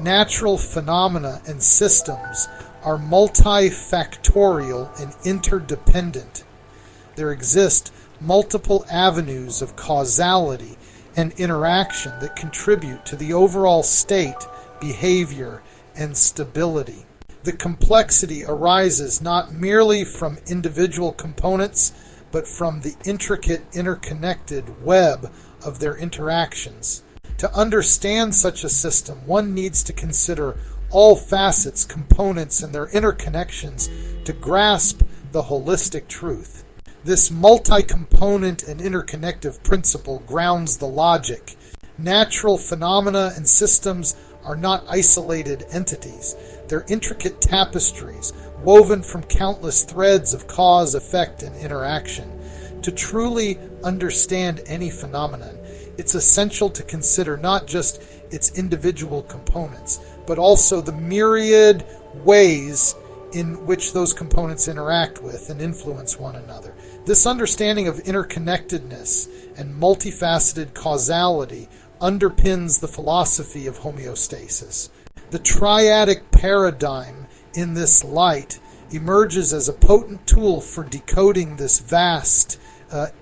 natural phenomena and systems are multifactorial and interdependent. There exist multiple avenues of causality and interaction that contribute to the overall state, behavior, and stability. The complexity arises not merely from individual components, but from the intricate interconnected web of their interactions. To understand such a system, one needs to consider all facets, components, and their interconnections to grasp the holistic truth. This multi-component and interconnective principle grounds the logic. Natural phenomena and systems are not isolated entities. They're intricate tapestries, woven from countless threads of cause, effect, and interaction. To truly understand any phenomenon, it's essential to consider not just its individual components, but also the myriad ways in which those components interact with and influence one another. This understanding of interconnectedness and multifaceted causality underpins the philosophy of homeostasis. The triadic paradigm, in this light, emerges as a potent tool for decoding this vast,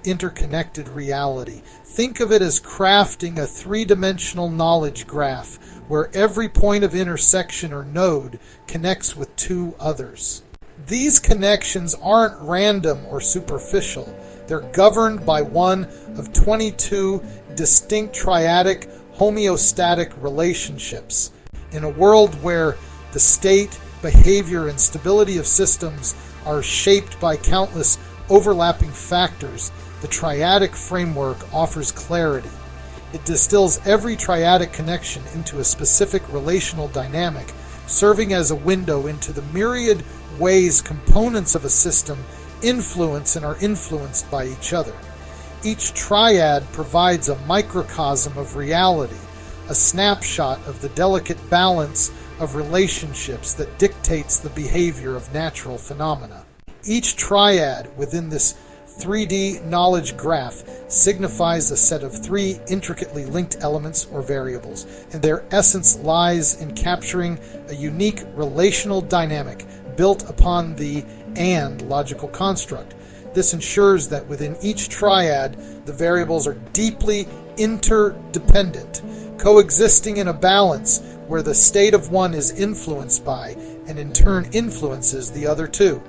interconnected reality. Think of it as crafting a three-dimensional knowledge graph where every point of intersection or node connects with two others. These connections aren't random or superficial. They're governed by one of 22 distinct triadic homeostatic relationships. In a world where the state, behavior, and stability of systems are shaped by countless overlapping factors, the triadic framework offers clarity. It distills every triadic connection into a specific relational dynamic, serving as a window into the myriad ways components of a system influence and are influenced by each other. Each triad provides a microcosm of reality, a snapshot of the delicate balance of relationships that dictates the behavior of natural phenomena. Each triad within this 3D knowledge graph signifies a set of three intricately linked elements or variables, and their essence lies in capturing a unique relational dynamic built upon the "and" logical construct. This ensures that within each triad, the variables are deeply interdependent, coexisting in a balance where the state of one is influenced by and in turn influences the other two.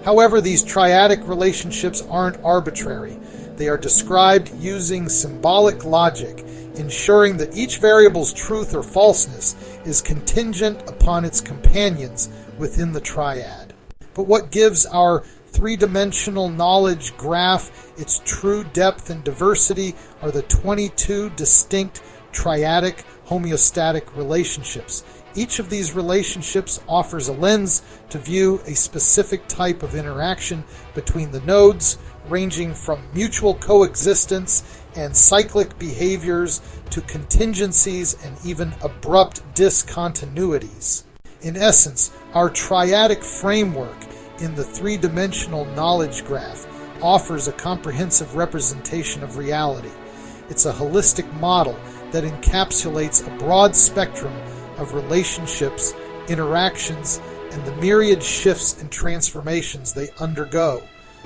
However, these triadic relationships aren't arbitrary. They are described using symbolic logic, ensuring that each variable's truth or falseness is contingent upon its companions within the triad. But what gives our three-dimensional knowledge graph its true depth and diversity are the 22 distinct triadic homeostatic relationships. Each of these relationships offers a lens to view a specific type of interaction between the nodes, ranging from mutual coexistence and cyclic behaviors to contingencies and even abrupt discontinuities. In essence, our triadic framework in the three-dimensional knowledge graph offers a comprehensive representation of reality. It's a holistic model that encapsulates a broad spectrum of relationships, interactions, and the myriad shifts and transformations they undergo,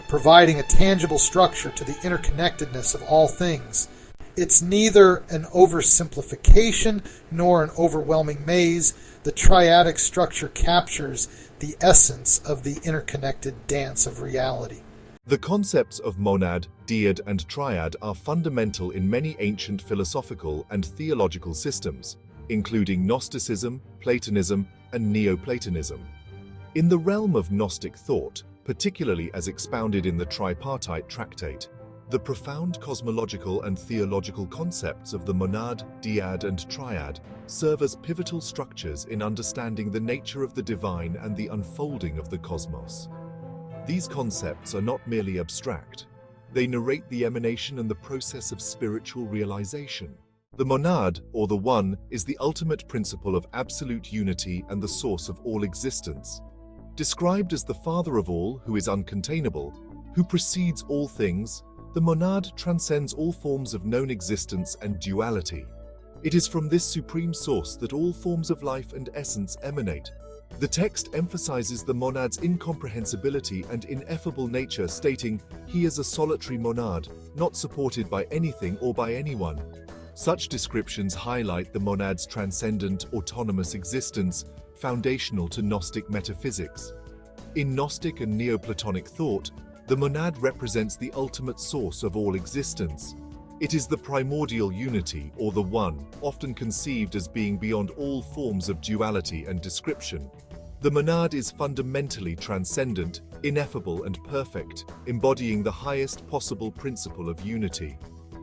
providing a tangible structure to the interconnectedness of all things. It's neither an oversimplification nor an overwhelming maze. The triadic structure captures the essence of the interconnected dance of reality. The concepts of monad, dyad, and triad are fundamental in many ancient philosophical and theological systems, including Gnosticism, Platonism, and Neoplatonism. In the realm of Gnostic thought, particularly as expounded in the Tripartite Tractate, the profound cosmological and theological concepts of the monad, dyad, and triad serve as pivotal structures in understanding the nature of the divine and the unfolding of the cosmos. These concepts are not merely abstract. They narrate the emanation and the process of spiritual realization. The monad, or the One, is the ultimate principle of absolute unity and the source of all existence. Described as the Father of all, who is uncontainable, who precedes all things, the monad transcends all forms of known existence and duality. It is from this supreme source that all forms of life and essence emanate. The text emphasizes the monad's incomprehensibility and ineffable nature, stating, "He is a solitary monad, not supported by anything or by anyone." Such descriptions highlight the monad's transcendent, autonomous existence, foundational to Gnostic metaphysics. In Gnostic and Neoplatonic thought, the monad represents the ultimate source of all existence. It is the primordial unity, or the One, often conceived as being beyond all forms of duality and description. The monad is fundamentally transcendent, ineffable and perfect, embodying the highest possible principle of unity.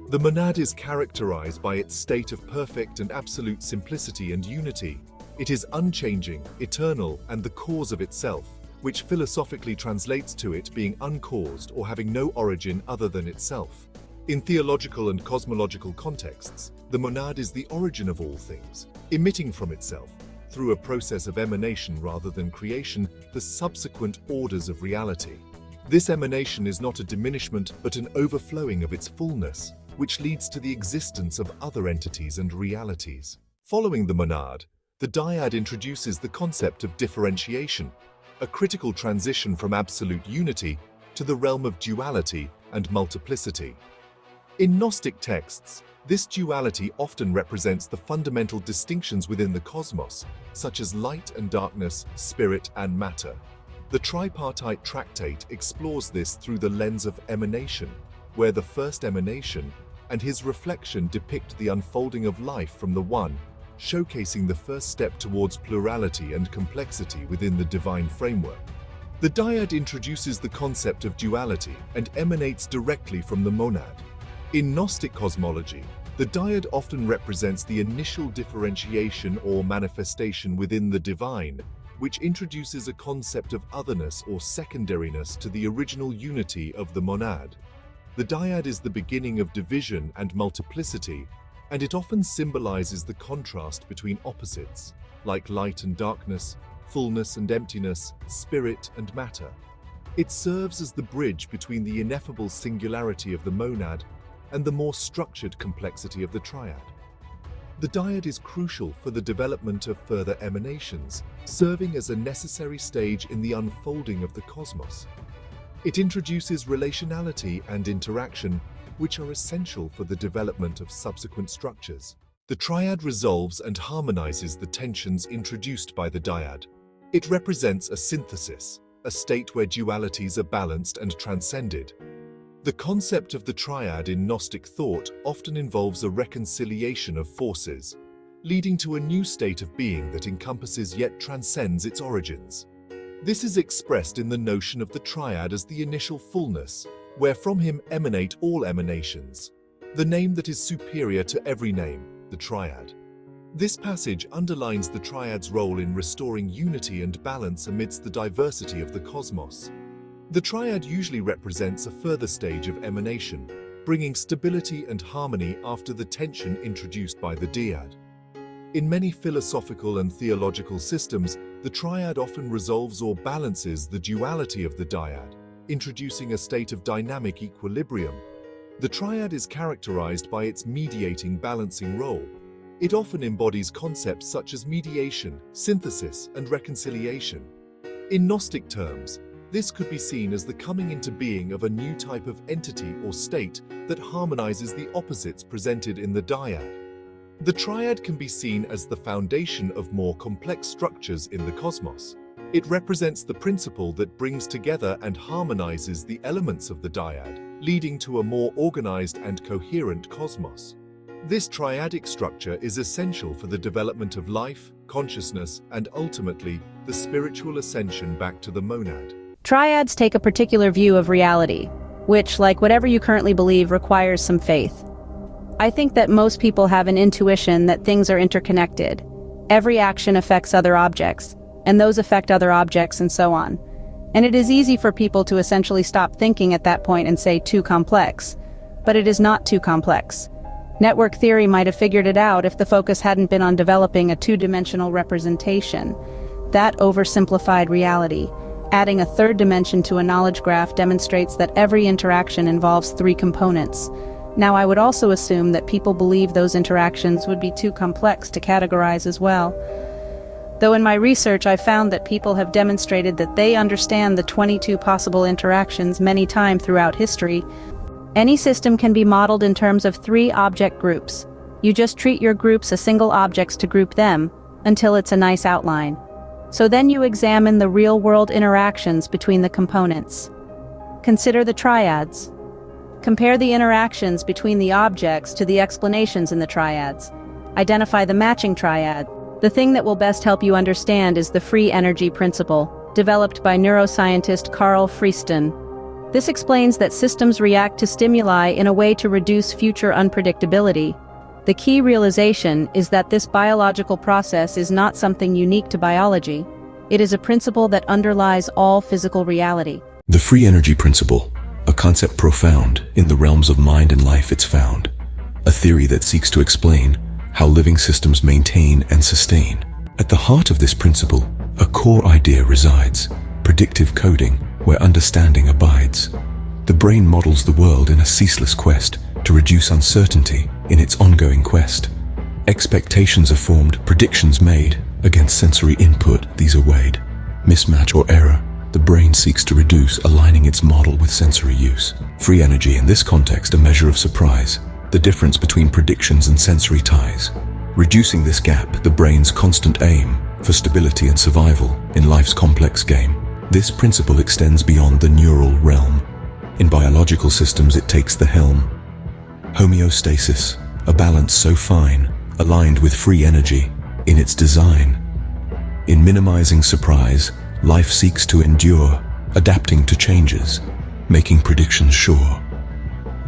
The monad is characterized by its state of perfect and absolute simplicity and unity. It is unchanging, eternal, and the cause of itself, which philosophically translates to it being uncaused or having no origin other than itself. In theological and cosmological contexts, the monad is the origin of all things, emitting from itself, through a process of emanation rather than creation, the subsequent orders of reality. This emanation is not a diminishment but an overflowing of its fullness, which leads to the existence of other entities and realities. Following the monad, the dyad introduces the concept of differentiation, a critical transition from absolute unity to the realm of duality and multiplicity. In Gnostic texts, this duality often represents the fundamental distinctions within the cosmos, such as light and darkness, spirit and matter. The tripartite tractate explores this through the lens of emanation, where the first emanation and his reflection depict the unfolding of life from the One, showcasing the first step towards plurality and complexity within the divine framework. The dyad introduces the concept of duality and emanates directly from the monad. In Gnostic cosmology, the dyad often represents the initial differentiation or manifestation within the divine, which introduces a concept of otherness or secondariness to the original unity of the monad. The dyad is the beginning of division and multiplicity, and it often symbolizes the contrast between opposites, like light and darkness, fullness and emptiness, spirit and matter. It serves as the bridge between the ineffable singularity of the monad and the more structured complexity of the triad. The dyad is crucial for the development of further emanations, serving as a necessary stage in the unfolding of the cosmos. It introduces relationality and interaction, which are essential for the development of subsequent structures. The triad resolves and harmonizes the tensions introduced by the dyad. It represents a synthesis, a state where dualities are balanced and transcended. The concept of the triad in Gnostic thought often involves a reconciliation of forces, leading to a new state of being that encompasses yet transcends its origins. This is expressed in the notion of the triad as the initial fullness, where from him emanate all emanations, the name that is superior to every name, the triad. This passage underlines the triad's role in restoring unity and balance amidst the diversity of the cosmos. The triad usually represents a further stage of emanation, bringing stability and harmony after the tension introduced by the dyad. In many philosophical and theological systems, the triad often resolves or balances the duality of the dyad, introducing a state of dynamic equilibrium. The triad is characterized by its mediating, balancing role. It often embodies concepts such as mediation, synthesis, and reconciliation. In Gnostic terms, this could be seen as the coming into being of a new type of entity or state that harmonizes the opposites presented in the dyad. The triad can be seen as the foundation of more complex structures in the cosmos. It represents the principle that brings together and harmonizes the elements of the dyad, leading to a more organized and coherent cosmos. This triadic structure is essential for the development of life, consciousness, and ultimately, the spiritual ascension back to the monad. Triads take a particular view of reality, which, like whatever you currently believe, requires some faith. I think that most people have an intuition that things are interconnected. Every action affects other objects, and those affect other objects and so on. And it is easy for people to essentially stop thinking at that point and say too complex. But it is not too complex. Network theory might have figured it out if the focus hadn't been on developing a two-dimensional representation. That oversimplified reality. Adding a third dimension to a knowledge graph demonstrates that every interaction involves three components: Now, I would also assume that people believe those interactions would be too complex to categorize as well. Though in my research I found that people have demonstrated that they understand the 22 possible interactions many times throughout history. Any system can be modeled in terms of 3 object groups. You just treat your groups as single objects to group them, until it's a nice outline. So then you examine the real-world interactions between the components. Consider the triads. Compare the interactions between the objects to the explanations in the triads. Identify the matching triad. The thing that will best help you understand is the free energy principle, developed by neuroscientist Carl Friston. This explains that systems react to stimuli in a way to reduce future unpredictability. The key realization is that this biological process is not something unique to biology. It is a principle that underlies all physical reality. The free energy principle, a concept profound in the realms of mind and life it's found, a theory that seeks to explain how living systems maintain and sustain. At the heart of this principle, a core idea resides: predictive coding, where understanding abides. The brain models the world in a ceaseless quest to reduce uncertainty in its ongoing quest. Expectations are formed, predictions made. Against sensory input, these are weighed. Mismatch or error, the brain seeks to reduce, aligning its model with sensory use. Free energy, in this context, a measure of surprise, the difference between predictions and sensory ties. Reducing this gap, the brain's constant aim for stability and survival in life's complex game. This principle extends beyond the neural realm. In biological systems, it takes the helm. Homeostasis, a balance so fine, aligned with free energy in its design. In minimizing surprise, life seeks to endure, adapting to changes, making predictions sure.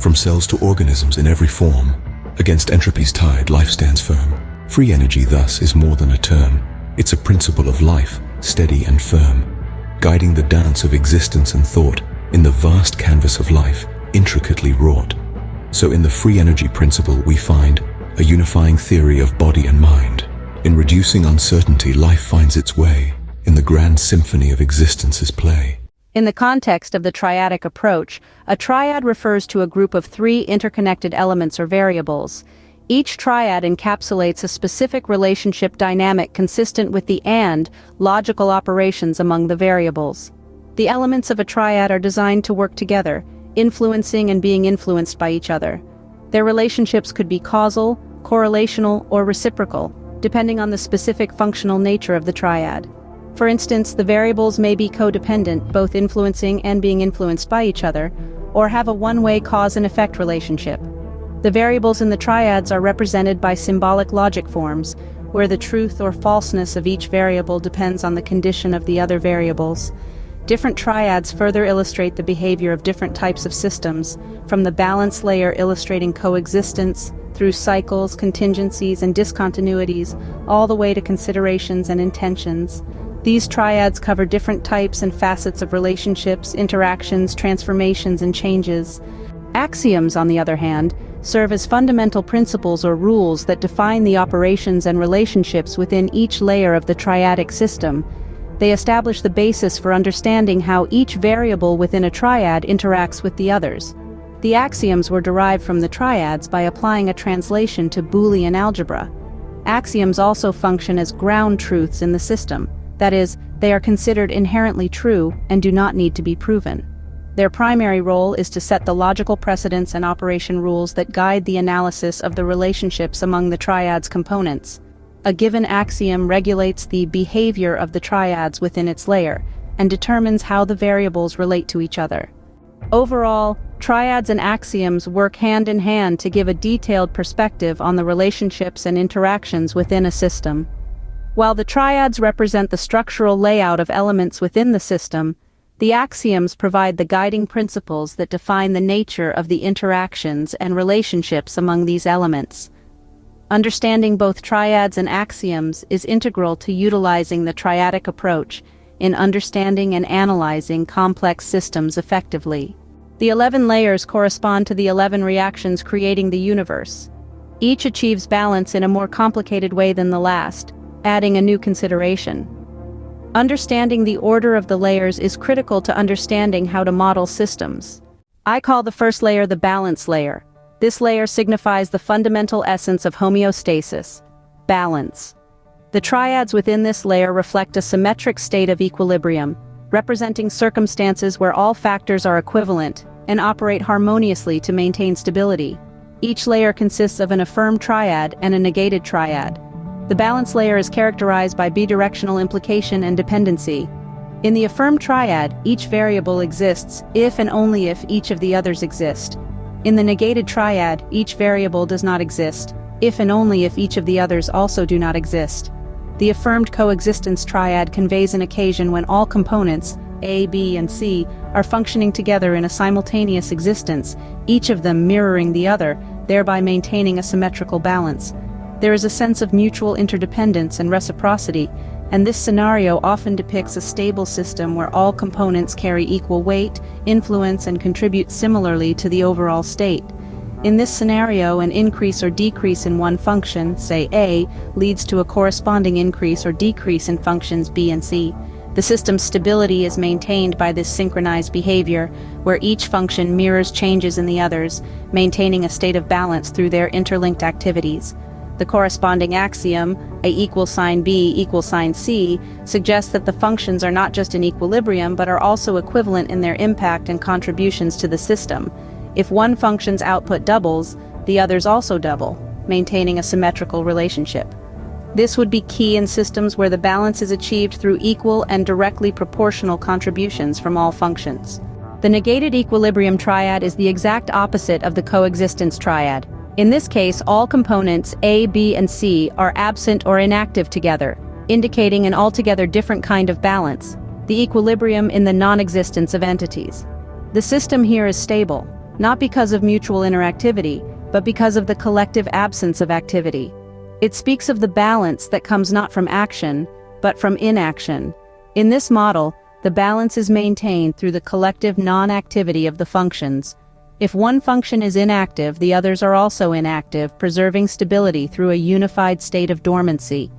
From cells to organisms in every form, against entropy's tide, life stands firm. Free energy, thus, is more than a term. It's a principle of life, steady and firm, guiding the dance of existence and thought in the vast canvas of life, intricately wrought. So in the free energy principle we find a unifying theory of body and mind. In reducing uncertainty, life finds its way in the grand symphony of existence's play. In the context of the triadic approach, a triad refers to a group of 3 interconnected elements or variables. Each triad encapsulates a specific relationship dynamic consistent with the and logical operations among the variables. The elements of a triad are designed to work together, influencing and being influenced by each other. Their relationships could be causal, correlational, or reciprocal, depending on the specific functional nature of the triad. For instance, the variables may be codependent, both influencing and being influenced by each other, or have a one-way cause and effect relationship. The variables in the triads are represented by symbolic logic forms, where the truth or falseness of each variable depends on the condition of the other variables. Different triads further illustrate the behavior of different types of systems, from the balance layer illustrating coexistence, through cycles, contingencies, and discontinuities, all the way to considerations and intentions. These triads cover different types and facets of relationships, interactions, transformations, and changes. Axioms, on the other hand, serve as fundamental principles or rules that define the operations and relationships within each layer of the triadic system. They establish the basis for understanding how each variable within a triad interacts with the others. The axioms were derived from the triads by applying a translation to Boolean algebra. Axioms also function as ground truths in the system. That is, they are considered inherently true and do not need to be proven. Their primary role is to set the logical precedents and operation rules that guide the analysis of the relationships among the triad's components. A given axiom regulates the behavior of the triads within its layer and determines how the variables relate to each other. Overall, triads and axioms work hand in hand to give a detailed perspective on the relationships and interactions within a system. While the triads represent the structural layout of elements within the system, the axioms provide the guiding principles that define the nature of the interactions and relationships among these elements. Understanding both triads and axioms is integral to utilizing the triadic approach in understanding and analyzing complex systems effectively. The 11 layers correspond to the 11 reactions creating the universe. Each achieves balance in a more complicated way than the last, adding a new consideration. Understanding the order of the layers is critical to understanding how to model systems. I call the first layer the balance layer. This layer signifies the fundamental essence of homeostasis, balance. The triads within this layer reflect a symmetric state of equilibrium, representing circumstances where all factors are equivalent and operate harmoniously to maintain stability. Each layer consists of an affirmed triad and a negated triad. The balance layer is characterized by bidirectional implication and dependency. In the affirmed triad, each variable exists if and only if each of the others exist. In the negated triad, each variable does not exist if and only if each of the others also do not exist. The affirmed coexistence triad conveys an occasion when all components, A, B, and C, are functioning together in a simultaneous existence, each of them mirroring the other, thereby maintaining a symmetrical balance. There is a sense of mutual interdependence and reciprocity, and this scenario often depicts a stable system where all components carry equal weight, influence, and contribute similarly to the overall state. In this scenario, an increase or decrease in one function, say A, leads to a corresponding increase or decrease in functions B and C. The system's stability is maintained by this synchronized behavior, where each function mirrors changes in the others, maintaining a state of balance through their interlinked activities. The corresponding axiom, A equals sign B equals sign C, suggests that the functions are not just in equilibrium but are also equivalent in their impact and contributions to the system. If one function's output doubles, the others also double, maintaining a symmetrical relationship. This would be key in systems where the balance is achieved through equal and directly proportional contributions from all functions. The negated equilibrium triad is the exact opposite of the coexistence triad. In this case, all components A, B, and C are absent or inactive together, indicating an altogether different kind of balance, the equilibrium in the non-existence of entities. The system here is stable, not because of mutual interactivity, but because of the collective absence of activity. It speaks of the balance that comes not from action, but from inaction. In this model, the balance is maintained through the collective non-activity of the functions. If one function is inactive, the others are also inactive, preserving stability through a unified state of dormancy.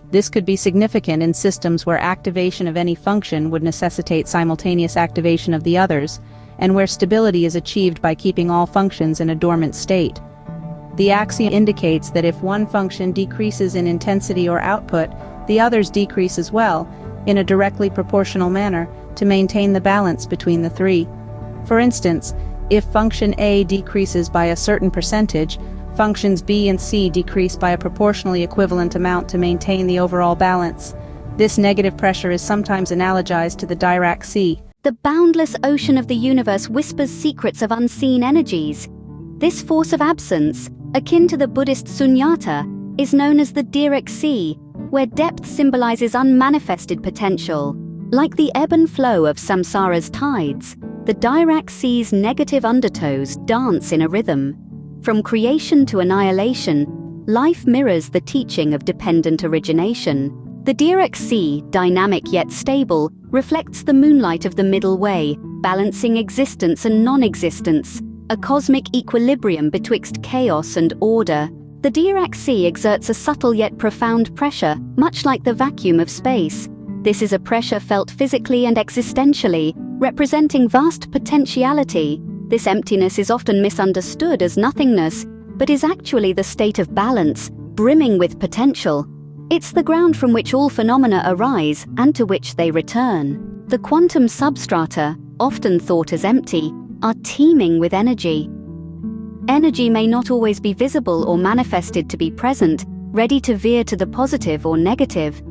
This could be significant in systems where activation of any function would necessitate simultaneous activation of the others, and where stability is achieved by keeping all functions in a dormant state. The axiom indicates that if one function decreases in intensity or output, the others decrease as well, in a directly proportional manner, to maintain the balance between the three. For instance, if function A decreases by a certain percentage, functions B and C decrease by a proportionally equivalent amount to maintain the overall balance. This negative pressure is sometimes analogized to the Dirac sea. The boundless ocean of the universe whispers secrets of unseen energies. This force of absence, akin to the Buddhist sunyata, is known as the Dirac sea, where depth symbolizes unmanifested potential. Like the ebb and flow of samsara's tides, the Dirac sea's negative undertows dance in a rhythm. From creation to annihilation, life mirrors the teaching of dependent origination. The Dirac sea, dynamic yet stable, reflects the moonlight of the middle way, balancing existence and non-existence, a cosmic equilibrium betwixt chaos and order. The Dirac sea exerts a subtle yet profound pressure, much like the vacuum of space. This is a pressure felt physically and existentially, representing vast potentiality. This emptiness is often misunderstood as nothingness, but is actually the state of balance, brimming with potential. It's the ground from which all phenomena arise and to which they return. The quantum substrata, often thought as empty, are teeming with energy. Energy may not always be visible or manifested to be present, ready to veer to the positive or negative.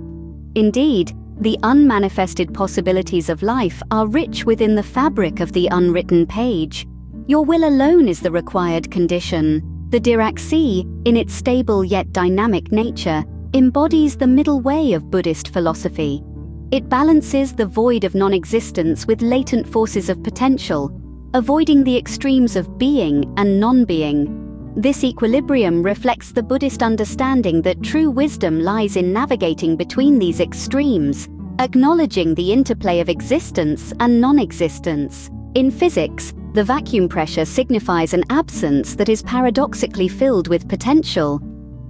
Indeed, the unmanifested possibilities of life are rich within the fabric of the unwritten page. Your will alone is the required condition. The Dirac sea, in its stable yet dynamic nature, embodies the middle way of Buddhist philosophy. It balances the void of non-existence with latent forces of potential, avoiding the extremes of being and non-being. This equilibrium reflects the Buddhist understanding that true wisdom lies in navigating between these extremes, acknowledging the interplay of existence and non-existence. In physics, the vacuum pressure signifies an absence that is paradoxically filled with potential.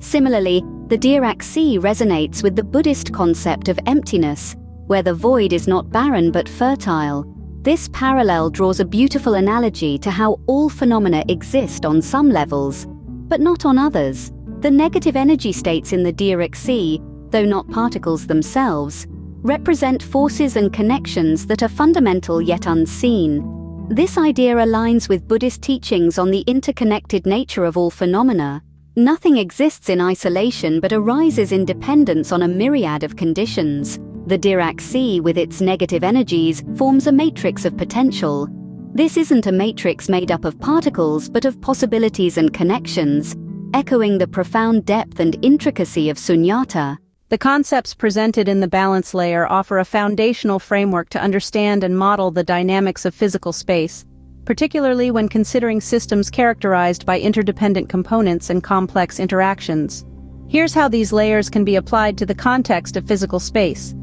Similarly, the Dirac sea resonates with the Buddhist concept of emptiness, where the void is not barren but fertile. This parallel draws a beautiful analogy to how all phenomena exist on some levels, but not on others. The negative energy states in the Dirac sea, though not particles themselves, represent forces and connections that are fundamental yet unseen. This idea aligns with Buddhist teachings on the interconnected nature of all phenomena. Nothing exists in isolation but arises in dependence on a myriad of conditions. The Dirac sea, with its negative energies, forms a matrix of potential. This isn't a matrix made up of particles but of possibilities and connections, echoing the profound depth and intricacy of sunyata. The concepts presented in the balance layer offer a foundational framework to understand and model the dynamics of physical space, particularly when considering systems characterized by interdependent components and complex interactions. Here's how these layers can be applied to the context of physical space.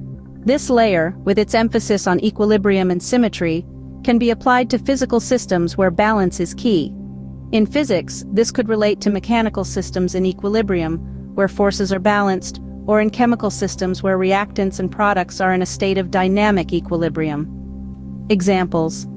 This layer, with its emphasis on equilibrium and symmetry, can be applied to physical systems where balance is key. In physics, this could relate to mechanical systems in equilibrium, where forces are balanced, or in chemical systems where reactants and products are in a state of dynamic equilibrium. Examples: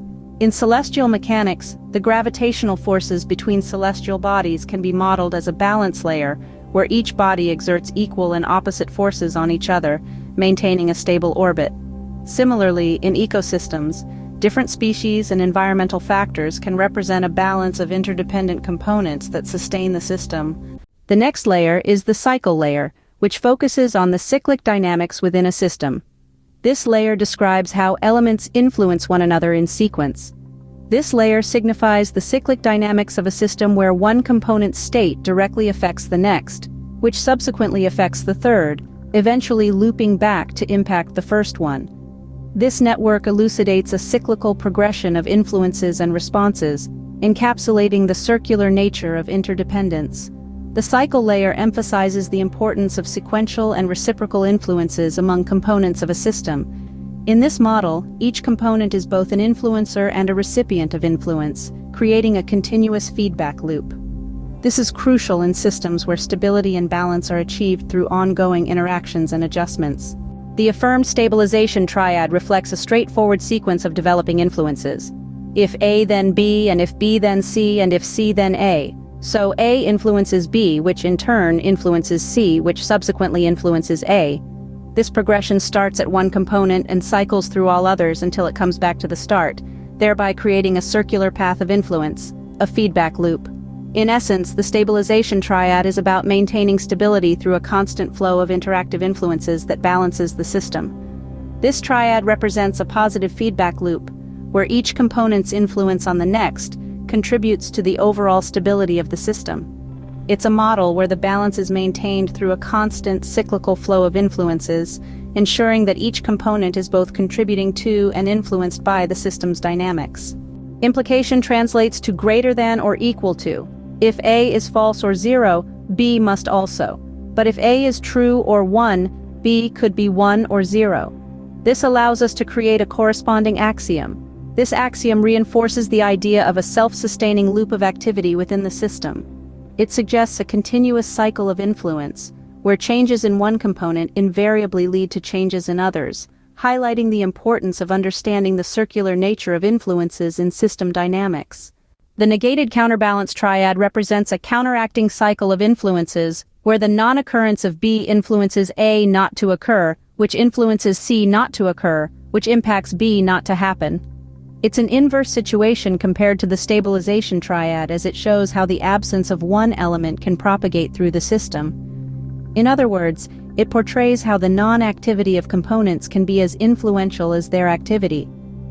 in celestial mechanics, the gravitational forces between celestial bodies can be modeled as a balance layer, where each body exerts equal and opposite forces on each other, maintaining a stable orbit. Similarly, in ecosystems, different species and environmental factors can represent a balance of interdependent components that sustain the system. The next layer is the cycle layer, which focuses on the cyclic dynamics within a system. This layer describes how elements influence one another in sequence. This layer signifies the cyclic dynamics of a system where one component's state directly affects the next, which subsequently affects the third, eventually looping back to impact the first one. This network elucidates a cyclical progression of influences and responses, encapsulating the circular nature of interdependence. The cycle layer emphasizes the importance of sequential and reciprocal influences among components of a system. In this model, each component is both an influencer and a recipient of influence, creating a continuous feedback loop. This is crucial in systems where stability and balance are achieved through ongoing interactions and adjustments. The affirmed stabilization triad reflects a straightforward sequence of developing influences. If A then B, and if B then C, and if C then A. So A influences B, which in turn influences C, which subsequently influences A. This progression starts at one component and cycles through all others until it comes back to the start, thereby creating a circular path of influence, a feedback loop. In essence, the stabilization triad is about maintaining stability through a constant flow of interactive influences that balances the system. This triad represents a positive feedback loop, where each component's influence on the next contributes to the overall stability of the system. It's a model where the balance is maintained through a constant cyclical flow of influences, ensuring that each component is both contributing to and influenced by the system's dynamics. Implication translates to greater than or equal to. If A is false or 0, B must also. But if A is true or 1, B could be 1 or 0. This allows us to create a corresponding axiom. This axiom reinforces the idea of a self-sustaining loop of activity within the system. It suggests a continuous cycle of influence, where changes in one component invariably lead to changes in others, highlighting the importance of understanding the circular nature of influences in system dynamics. The negated counterbalance triad represents a counteracting cycle of influences, where the non-occurrence of B influences A not to occur, which influences C not to occur, which impacts B not to happen. It's an inverse situation compared to the stabilization triad, as it shows how the absence of one element can propagate through the system. In other words, it portrays how the non-activity of components can be as influential as their activity,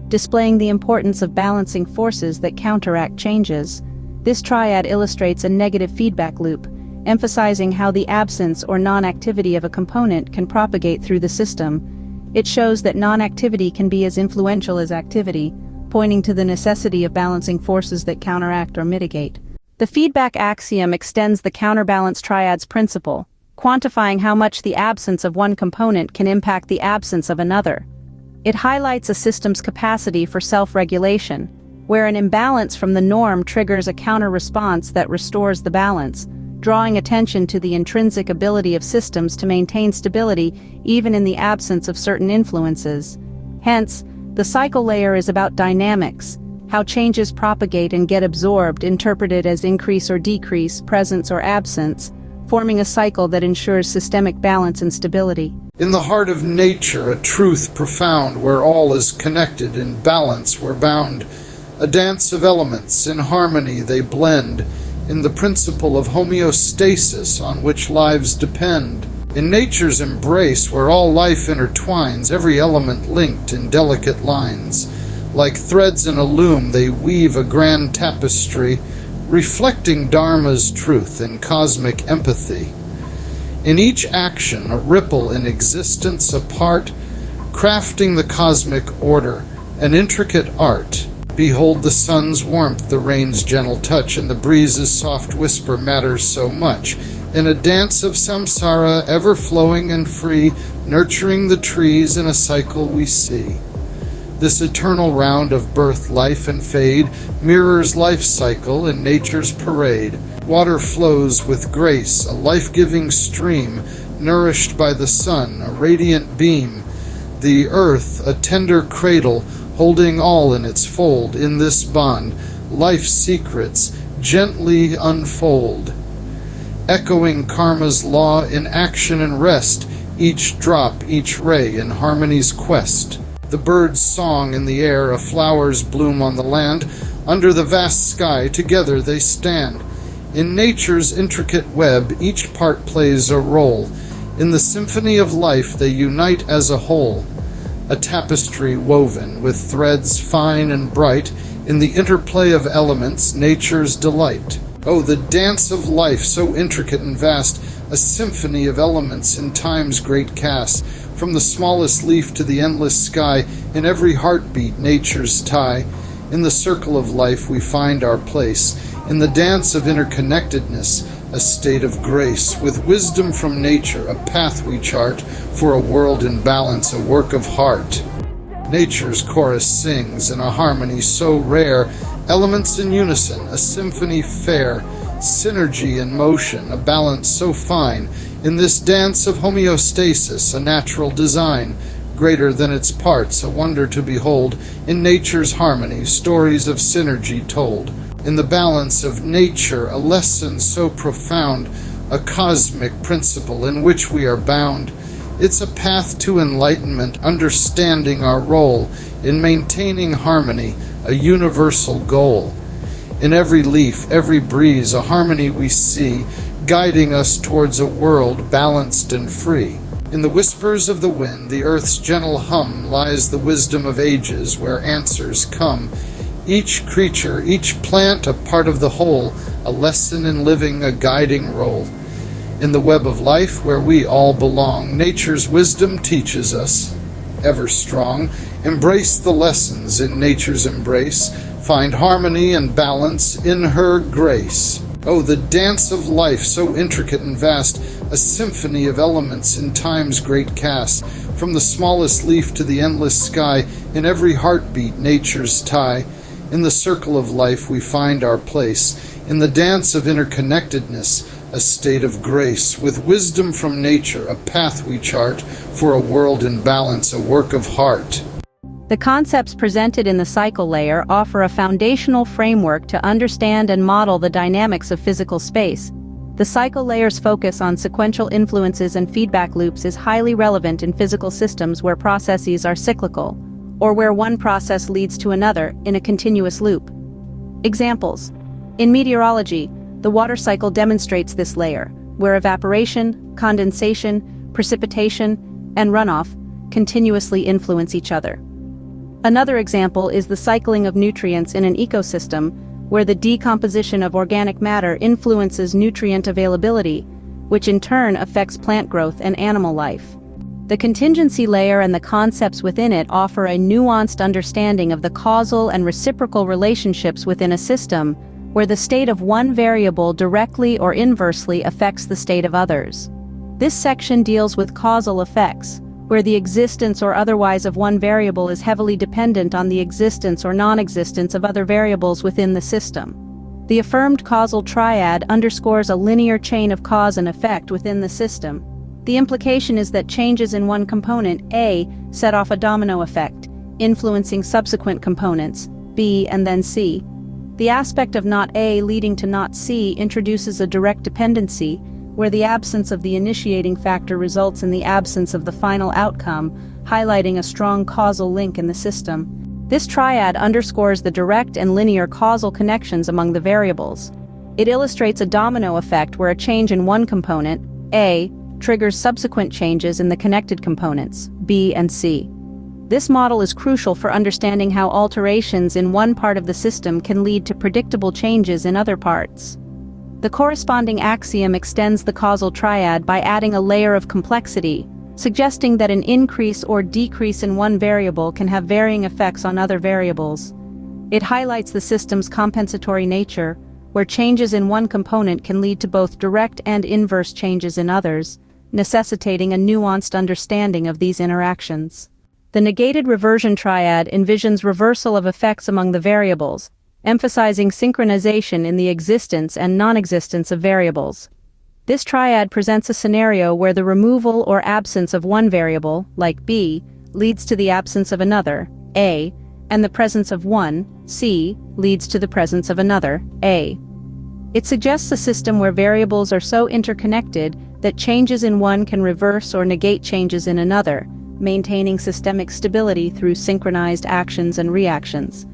displaying the importance of balancing forces that counteract changes. This triad illustrates a negative feedback loop, emphasizing how the absence or non-activity of a component can propagate through the system. It shows that non-activity can be as influential as activity, pointing to the necessity of balancing forces that counteract or mitigate. The feedback axiom extends the counterbalance triad's principle, quantifying how much the absence of one component can impact the absence of another. It highlights a system's capacity for self-regulation, where an imbalance from the norm triggers a counter-response that restores the balance, drawing attention to the intrinsic ability of systems to maintain stability even in the absence of certain influences. Hence, The cycle layer is about dynamics, how changes propagate and get absorbed, interpreted as increase or decrease, presence or absence, forming a cycle that ensures systemic balance and stability. In the heart of nature, a truth profound, where all is connected, in balance we're bound. A dance of elements, in harmony they blend, in the principle of homeostasis on which lives depend. In nature's embrace, where all life intertwines, every element linked in delicate lines. Like threads in a loom, they weave a grand tapestry, reflecting Dharma's truth and cosmic empathy. In each action, a ripple in existence apart, crafting the cosmic order, an intricate art. Behold the sun's warmth, the rain's gentle touch, and the breeze's soft whisper matters so much. In a dance of samsara, ever flowing and free, nurturing the trees in a cycle we see. This eternal round of birth, life, and fade mirrors life's cycle in nature's parade. Water flows with grace, a life-giving stream, nourished by the sun, a radiant beam. The earth, a tender cradle, holding all in its fold. In this bond, life's secrets gently unfold. Echoing karma's law in action and rest, each drop, each ray in harmony's quest. The bird's song in the air, a flower's bloom on the land. Under the vast sky, together they stand. In nature's intricate web, each part plays a role. In the symphony of life, they unite as a whole. A tapestry woven with threads fine and bright, in the interplay of elements, nature's delight. Oh, the dance of life, so intricate and vast, a symphony of elements in time's great cast. From the smallest leaf to the endless sky, in every heartbeat, nature's tie. In the circle of life we find our place. In the dance of interconnectedness, a state of grace. With wisdom from nature, a path we chart, for a world in balance, a work of heart. Nature's chorus sings in a harmony so rare, elements in unison, a symphony fair, synergy in motion, a balance so fine. In this dance of homeostasis, a natural design, greater than its parts, a wonder to behold. In nature's harmony, stories of synergy told. In the balance of nature, a lesson so profound, a cosmic principle in which we are bound. It's a path to enlightenment, understanding our role in maintaining harmony, a universal goal. In every leaf, every breeze, a harmony we see, guiding us towards a world balanced and free. In the whispers of the wind, the earth's gentle hum, lies the wisdom of ages, where answers come. Each creature, each plant, a part of the whole, a lesson in living, a guiding role. In the web of life, where we all belong, nature's wisdom teaches us, ever strong. Embrace the lessons in nature's embrace, find harmony and balance in her grace. Oh, the dance of life, so intricate and vast, a symphony of elements in time's great cast. From the smallest leaf to the endless sky, in every heartbeat, nature's tie. In the circle of life we find our place. In the dance of interconnectedness, a state of grace. With wisdom from nature, a path we chart, for a world in balance, a work of heart. The concepts presented in the cycle layer offer a foundational framework to understand and model the dynamics of physical space. The cycle layer's focus on sequential influences and feedback loops is highly relevant in physical systems where processes are cyclical, or where one process leads to another in a continuous loop. Examples. In meteorology, the water cycle demonstrates this layer, where evaporation, condensation, precipitation, and runoff continuously influence each other. Another example is the cycling of nutrients in an ecosystem, where the decomposition of organic matter influences nutrient availability, which in turn affects plant growth and animal life. The contingency layer and the concepts within it offer a nuanced understanding of the causal and reciprocal relationships within a system, where the state of one variable directly or inversely affects the state of others. This section deals with causal effects, where the existence or otherwise of one variable is heavily dependent on the existence or non-existence of other variables within the system. The affirmed causal triad underscores a linear chain of cause and effect within the system. The implication is that changes in one component, A, set off a domino effect, influencing subsequent components, B and then C. The aspect of not A leading to not C introduces a direct dependency, where the absence of the initiating factor results in the absence of the final outcome, highlighting a strong causal link in the system. This triad underscores the direct and linear causal connections among the variables. It illustrates a domino effect where a change in one component, A, triggers subsequent changes in the connected components, B and C. This model is crucial for understanding how alterations in one part of the system can lead to predictable changes in other parts. The corresponding axiom extends the causal triad by adding a layer of complexity, suggesting that an increase or decrease in one variable can have varying effects on other variables. It highlights the system's compensatory nature, where changes in one component can lead to both direct and inverse changes in others, necessitating a nuanced understanding of these interactions. The negated reversion triad envisions reversal of effects among the variables, emphasizing synchronization in the existence and non-existence of variables. This triad presents a scenario where the removal or absence of one variable, like B, leads to the absence of another, A, and the presence of one, C, leads to the presence of another, A. It suggests a system where variables are so interconnected that changes in one can reverse or negate changes in another, maintaining systemic stability through synchronized actions and reactions.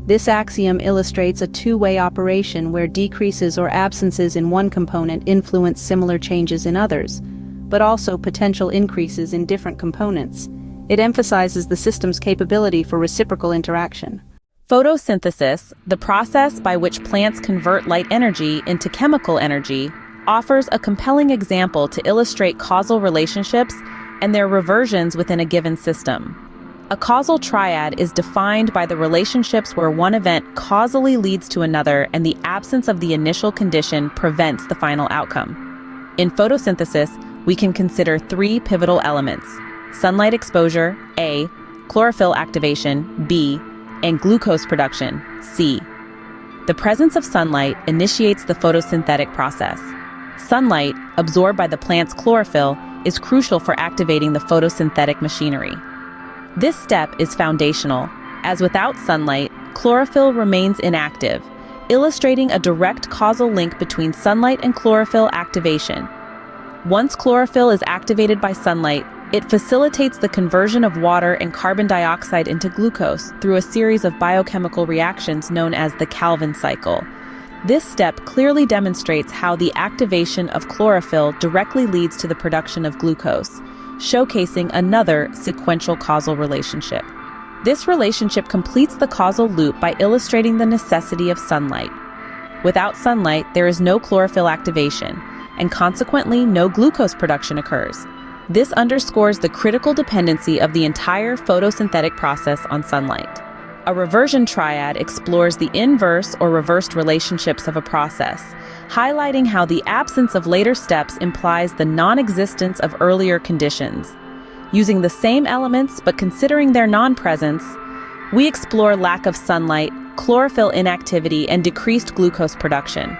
This axiom illustrates a two-way operation where decreases or absences in one component influence similar changes in others, but also potential increases in different components. It emphasizes the system's capability for reciprocal interaction. Photosynthesis, the process by which plants convert light energy into chemical energy, offers a compelling example to illustrate causal relationships and their reversions within a given system. A causal triad is defined by the relationships where one event causally leads to another and the absence of the initial condition prevents the final outcome. In photosynthesis, we can consider three pivotal elements: sunlight exposure, A, chlorophyll activation, B, and glucose production, C. The presence of sunlight initiates the photosynthetic process. Sunlight, absorbed by the plant's chlorophyll, is crucial for activating the photosynthetic machinery. This step is foundational, as without sunlight, chlorophyll remains inactive, illustrating a direct causal link between sunlight and chlorophyll activation. Once chlorophyll is activated by sunlight, it facilitates the conversion of water and carbon dioxide into glucose through a series of biochemical reactions known as the Calvin cycle. This step clearly demonstrates how the activation of chlorophyll directly leads to the production of glucose, showcasing another sequential causal relationship. This relationship completes the causal loop by illustrating the necessity of sunlight. Without sunlight, there is no chlorophyll activation, and consequently, no glucose production occurs. This underscores the critical dependency of the entire photosynthetic process on sunlight. A reversion triad explores the inverse or reversed relationships of a process, highlighting how the absence of later steps implies the non-existence of earlier conditions. Using the same elements but considering their non-presence, we explore lack of sunlight, chlorophyll inactivity, and decreased glucose production.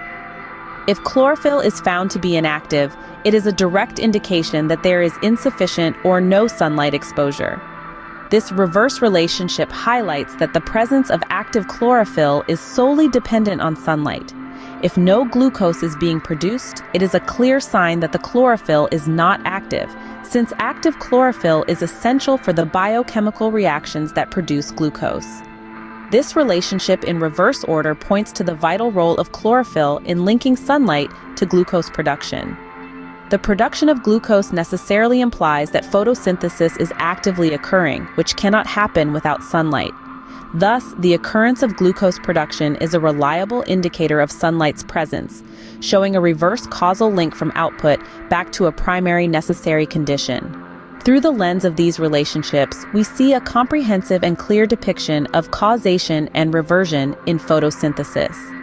If chlorophyll is found to be inactive, it is a direct indication that there is insufficient or no sunlight exposure. This reverse relationship highlights that the presence of active chlorophyll is solely dependent on sunlight. If no glucose is being produced, it is a clear sign that the chlorophyll is not active, since active chlorophyll is essential for the biochemical reactions that produce glucose. This relationship in reverse order points to the vital role of chlorophyll in linking sunlight to glucose production. The production of glucose necessarily implies that photosynthesis is actively occurring, which cannot happen without sunlight. Thus, the occurrence of glucose production is a reliable indicator of sunlight's presence, showing a reverse causal link from output back to a primary necessary condition. Through the lens of these relationships, we see a comprehensive and clear depiction of causation and reversion in photosynthesis.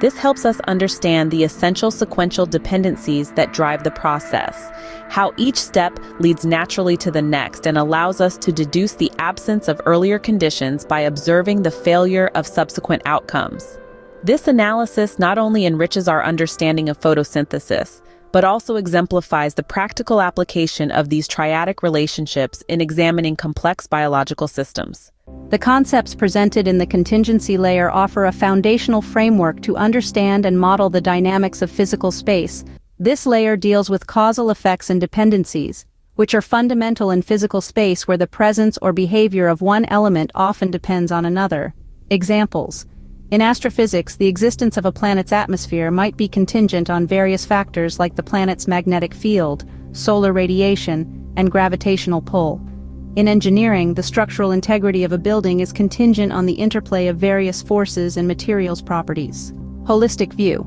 This helps us understand the essential sequential dependencies that drive the process, how each step leads naturally to the next, and allows us to deduce the absence of earlier conditions by observing the failure of subsequent outcomes. This analysis not only enriches our understanding of photosynthesis, but also exemplifies the practical application of these triadic relationships in examining complex biological systems. The concepts presented in the contingency layer offer a foundational framework to understand and model the dynamics of physical space. This layer deals with causal effects and dependencies, which are fundamental in physical space where the presence or behavior of one element often depends on another. Examples. In astrophysics, the existence of a planet's atmosphere might be contingent on various factors like the planet's magnetic field, solar radiation, and gravitational pull. In engineering, the structural integrity of a building is contingent on the interplay of various forces and materials properties. Holistic view.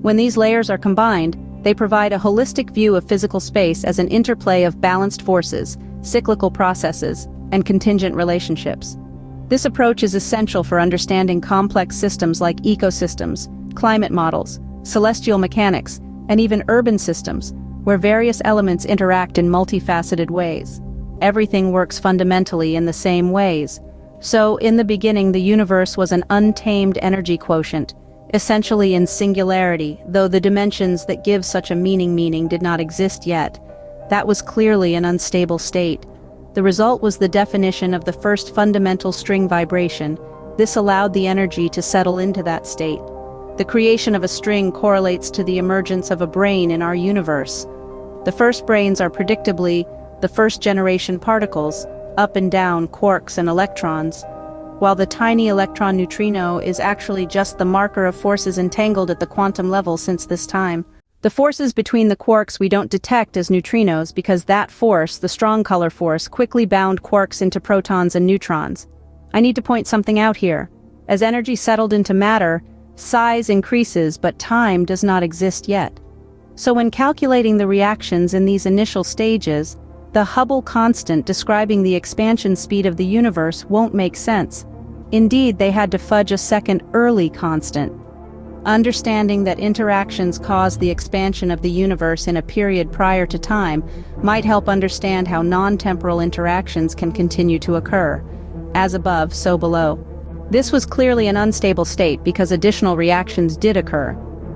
When these layers are combined, they provide a holistic view of physical space as an interplay of balanced forces, cyclical processes, and contingent relationships. This approach is essential for understanding complex systems like ecosystems, climate models, celestial mechanics, and even urban systems, where various elements interact in multifaceted ways. Everything works fundamentally in the same ways. So, in the beginning, the universe was an untamed energy quotient, essentially in singularity, though the dimensions that give such a meaning did not exist yet. That was clearly an unstable state. The result was the definition of the first fundamental string vibration. This allowed the energy to settle into that state. The creation of a string correlates to the emergence of a brane in our universe. The first branes are predictably the first-generation particles, up and down quarks and electrons, while the tiny electron neutrino is actually just the marker of forces entangled at the quantum level since this time. The forces between the quarks we don't detect as neutrinos because that force, the strong color force, quickly bound quarks into protons and neutrons. I need to point something out here. As energy settled into matter, size increases but time does not exist yet. So when calculating the reactions in these initial stages, the Hubble constant describing the expansion speed of the universe won't make sense. Indeed, they had to fudge a second early constant. Understanding that interactions cause the expansion of the universe in a period prior to time might help understand how non-temporal interactions can continue to occur. As above, so below. This was clearly an unstable state because additional reactions did occur.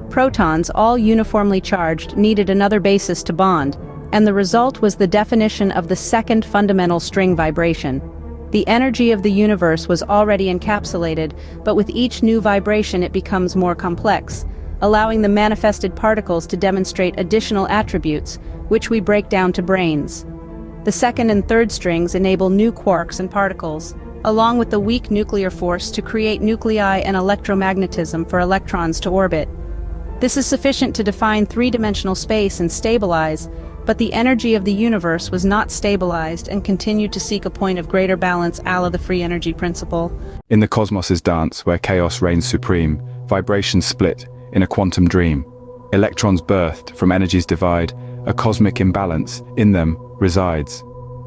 Protons, all uniformly charged, needed another basis to bond, and the result was the definition of the second fundamental string vibration. The energy of the universe was already encapsulated, but with each new vibration it becomes more complex, allowing the manifested particles to demonstrate additional attributes, which we break down to branes. The second and third strings enable new quarks and particles, along with the weak nuclear force to create nuclei and electromagnetism for electrons to orbit. This is sufficient to define three-dimensional space and stabilize, but the energy of the universe was not stabilized and continued to seek a point of greater balance a la the free energy principle. In the cosmos's dance, where chaos reigns supreme, vibrations split in a quantum dream. Electrons birthed from energies divide, a cosmic imbalance in them resides.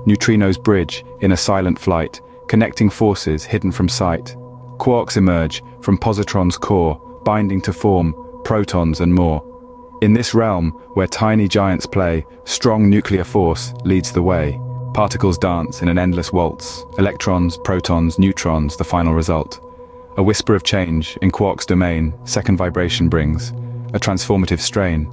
Neutrinos bridge in a silent flight, connecting forces hidden from sight. Quarks emerge from positron's core, binding to form protons and more. In this realm, where tiny giants play, strong nuclear force leads the way. Particles dance in an endless waltz. Electrons, protons, neutrons, the final result. A whisper of change in quark's domain, second vibration brings a transformative strain.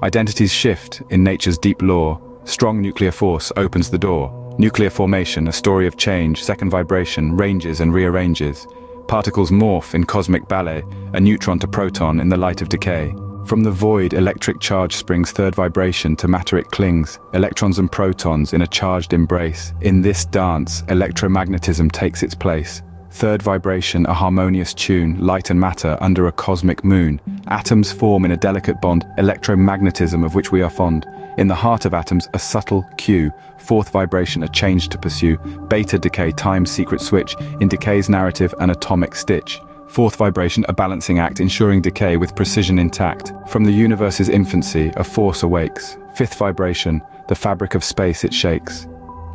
Identities shift in nature's deep lore. Strong nuclear force opens the door. Nuclear formation, a story of change, second vibration, ranges and rearranges. Particles morph in cosmic ballet, a neutron to proton in the light of decay. From the void, electric charge springs third vibration, to matter it clings, electrons and protons in a charged embrace. In this dance, electromagnetism takes its place. Third vibration, a harmonious tune, light and matter under a cosmic moon. Atoms form in a delicate bond, electromagnetism of which we are fond. In the heart of atoms, a subtle cue. Fourth vibration, a change to pursue. Beta decay, time's secret switch. In decay's narrative, an atomic stitch. Fourth vibration, a balancing act, ensuring decay with precision intact. From the universe's infancy, a force awakes. Fifth vibration, the fabric of space it shakes.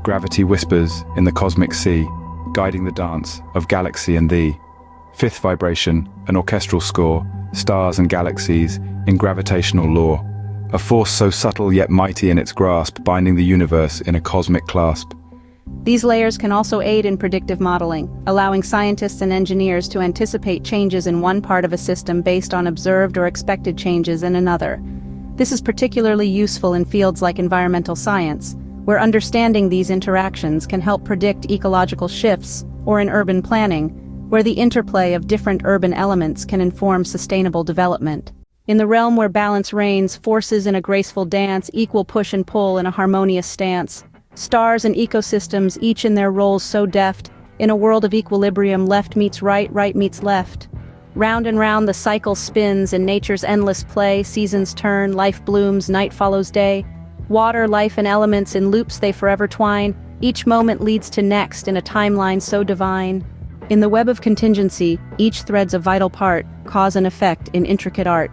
Gravity whispers in the cosmic sea, guiding the dance of galaxy and thee. Fifth vibration, an orchestral score, stars and galaxies in gravitational law. A force so subtle yet mighty in its grasp, binding the universe in a cosmic clasp. These layers can also aid in predictive modeling, allowing scientists and engineers to anticipate changes in one part of a system based on observed or expected changes in another. This is particularly useful in fields like environmental science, where understanding these interactions can help predict ecological shifts or in urban planning, where the interplay of different urban elements can inform sustainable development. In the realm where balance reigns, forces in a graceful dance, equal push and pull in a harmonious stance. Stars and ecosystems, each in their roles so deft, in a world of equilibrium, left meets right, right meets left. Round and round the cycle spins in nature's endless play, seasons turn, life blooms, night follows day. Water, life and elements in loops they forever twine, each moment leads to next in a timeline so divine. In the web of contingency, each thread's a vital part, cause and effect in intricate art.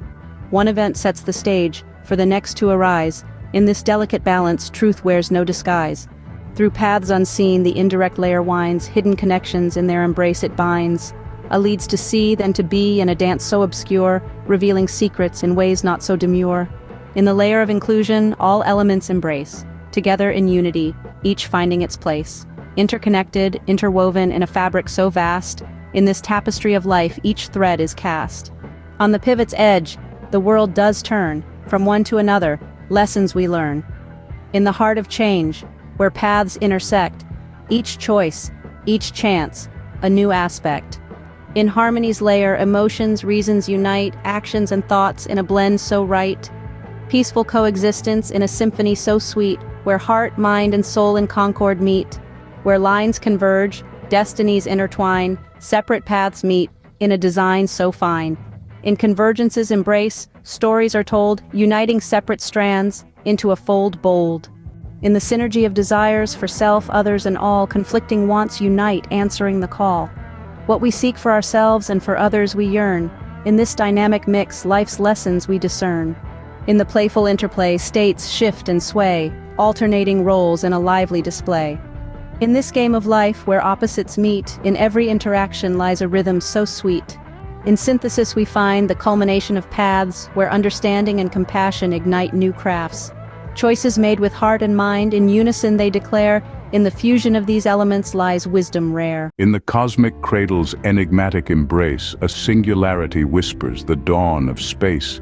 One event sets the stage, for the next to arise. In this delicate balance, truth wears no disguise. Through paths unseen, the indirect layer winds, hidden connections in their embrace it binds. A leads to see, then to be, in a dance so obscure, revealing secrets in ways not so demure. In the layer of inclusion, all elements embrace, together in unity, each finding its place. Interconnected, interwoven in a fabric so vast, in this tapestry of life each thread is cast. On the pivot's edge, the world does turn, from one to another, lessons we learn. In the heart of change, where paths intersect, each choice, each chance, a new aspect. In harmony's layer, emotions, reasons unite, actions and thoughts in a blend so right. Peaceful coexistence in a symphony so sweet, where heart, mind and soul in concord meet. Where lines converge, destinies intertwine, separate paths meet, in a design so fine. In convergence's embrace, stories are told, uniting separate strands into a fold bold. In the synergy of desires for self, others and all, conflicting wants unite, answering the call. What we seek for ourselves and for others we yearn. In this dynamic mix, life's lessons we discern. In the playful interplay, states shift and sway, alternating roles in a lively display. In this game of life, where opposites meet, in every interaction lies a rhythm so sweet. In synthesis we find the culmination of paths, where understanding and compassion ignite new crafts. Choices made with heart and mind, in unison they declare, in the fusion of these elements lies wisdom rare. In the cosmic cradle's enigmatic embrace, a singularity whispers the dawn of space.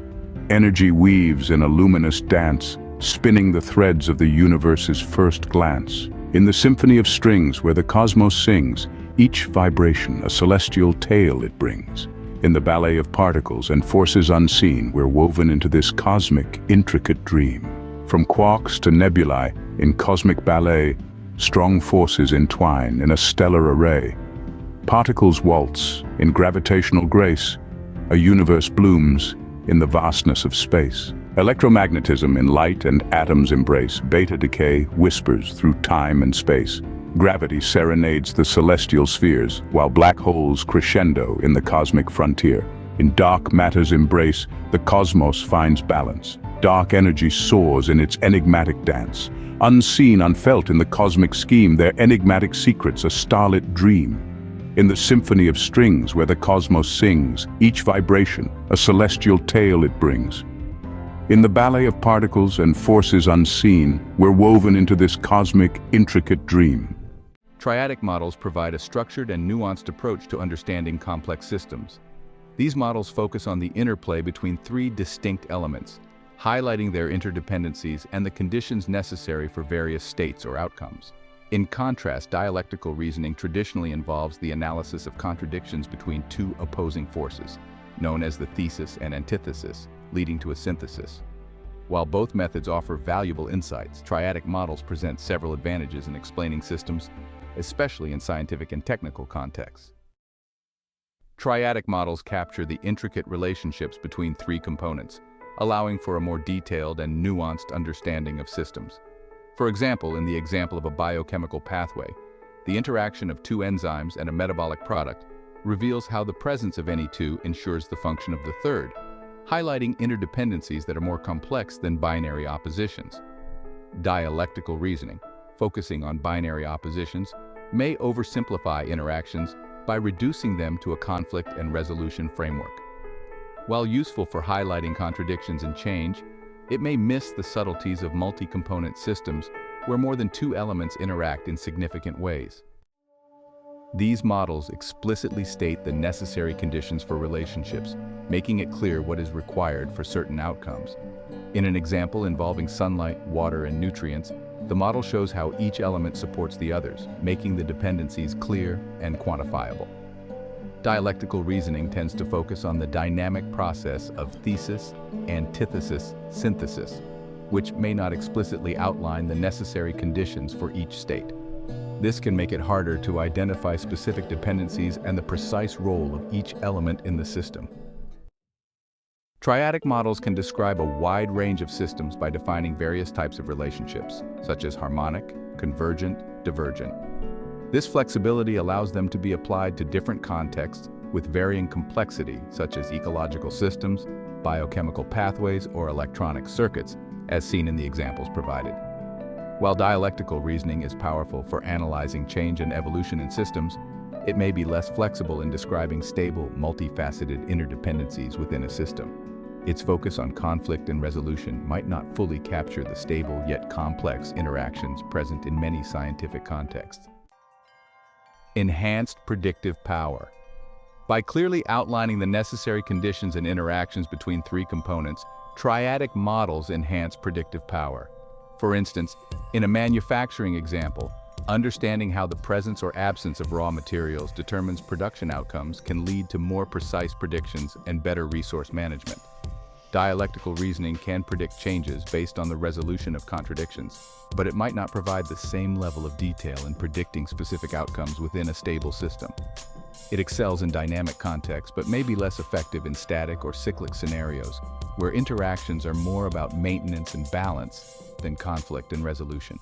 Energy weaves in a luminous dance, spinning the threads of the universe's first glance. In the symphony of strings where the cosmos sings, each vibration a celestial tale it brings. In the ballet of particles and forces unseen, we're woven into this cosmic, intricate dream. From quarks to nebulae, in cosmic ballet, strong forces entwine in a stellar array. Particles waltz in gravitational grace, a universe blooms in the vastness of space. Electromagnetism in light and atoms embrace, beta decay whispers through time and space. Gravity serenades the celestial spheres, while black holes crescendo in the cosmic frontier. In dark matter's embrace, the cosmos finds balance. Dark energy soars in its enigmatic dance. Unseen, unfelt in the cosmic scheme, their enigmatic secrets a starlit dream. In the symphony of strings where the cosmos sings, each vibration a celestial tale it brings. In the ballet of particles and forces unseen, we're woven into this cosmic, intricate dream. Triadic models provide a structured and nuanced approach to understanding complex systems. These models focus on the interplay between three distinct elements, highlighting their interdependencies and the conditions necessary for various states or outcomes. In contrast, dialectical reasoning traditionally involves the analysis of contradictions between two opposing forces, known as the thesis and antithesis, leading to a synthesis. While both methods offer valuable insights, triadic models present several advantages in explaining systems, especially in scientific and technical contexts. Triadic models capture the intricate relationships between three components, allowing for a more detailed and nuanced understanding of systems. For example, in the example of a biochemical pathway, the interaction of two enzymes and a metabolic product reveals how the presence of any two ensures the function of the third, highlighting interdependencies that are more complex than binary oppositions. Dialectical reasoning, focusing on binary oppositions, may oversimplify interactions by reducing them to a conflict and resolution framework. While useful for highlighting contradictions and change, it may miss the subtleties of multi-component systems where more than two elements interact in significant ways. These models explicitly state the necessary conditions for relationships, making it clear what is required for certain outcomes. In an example involving sunlight, water, and nutrients, The model shows how each element supports the others, making the dependencies clear and quantifiable. Dialectical reasoning tends to focus on the dynamic process of thesis, antithesis, synthesis, which may not explicitly outline the necessary conditions for each state. This can make it harder to identify specific dependencies and the precise role of each element in the system. Triadic models can describe a wide range of systems by defining various types of relationships, such as harmonic, convergent, divergent. This flexibility allows them to be applied to different contexts with varying complexity, such as ecological systems, biochemical pathways, or electronic circuits, as seen in the examples provided. While dialectical reasoning is powerful for analyzing change and evolution in systems, it may be less flexible in describing stable, multifaceted interdependencies within a system. Its focus on conflict and resolution might not fully capture the stable yet complex interactions present in many scientific contexts. Enhanced predictive power. By clearly outlining the necessary conditions and interactions between three components, triadic models enhance predictive power. For instance, in a manufacturing example, understanding how the presence or absence of raw materials determines production outcomes can lead to more precise predictions and better resource management. Dialectical reasoning can predict changes based on the resolution of contradictions, but it might not provide the same level of detail in predicting specific outcomes within a stable system. It excels in dynamic contexts, but may be less effective in static or cyclic scenarios, where interactions are more about maintenance and balance than conflict and resolution.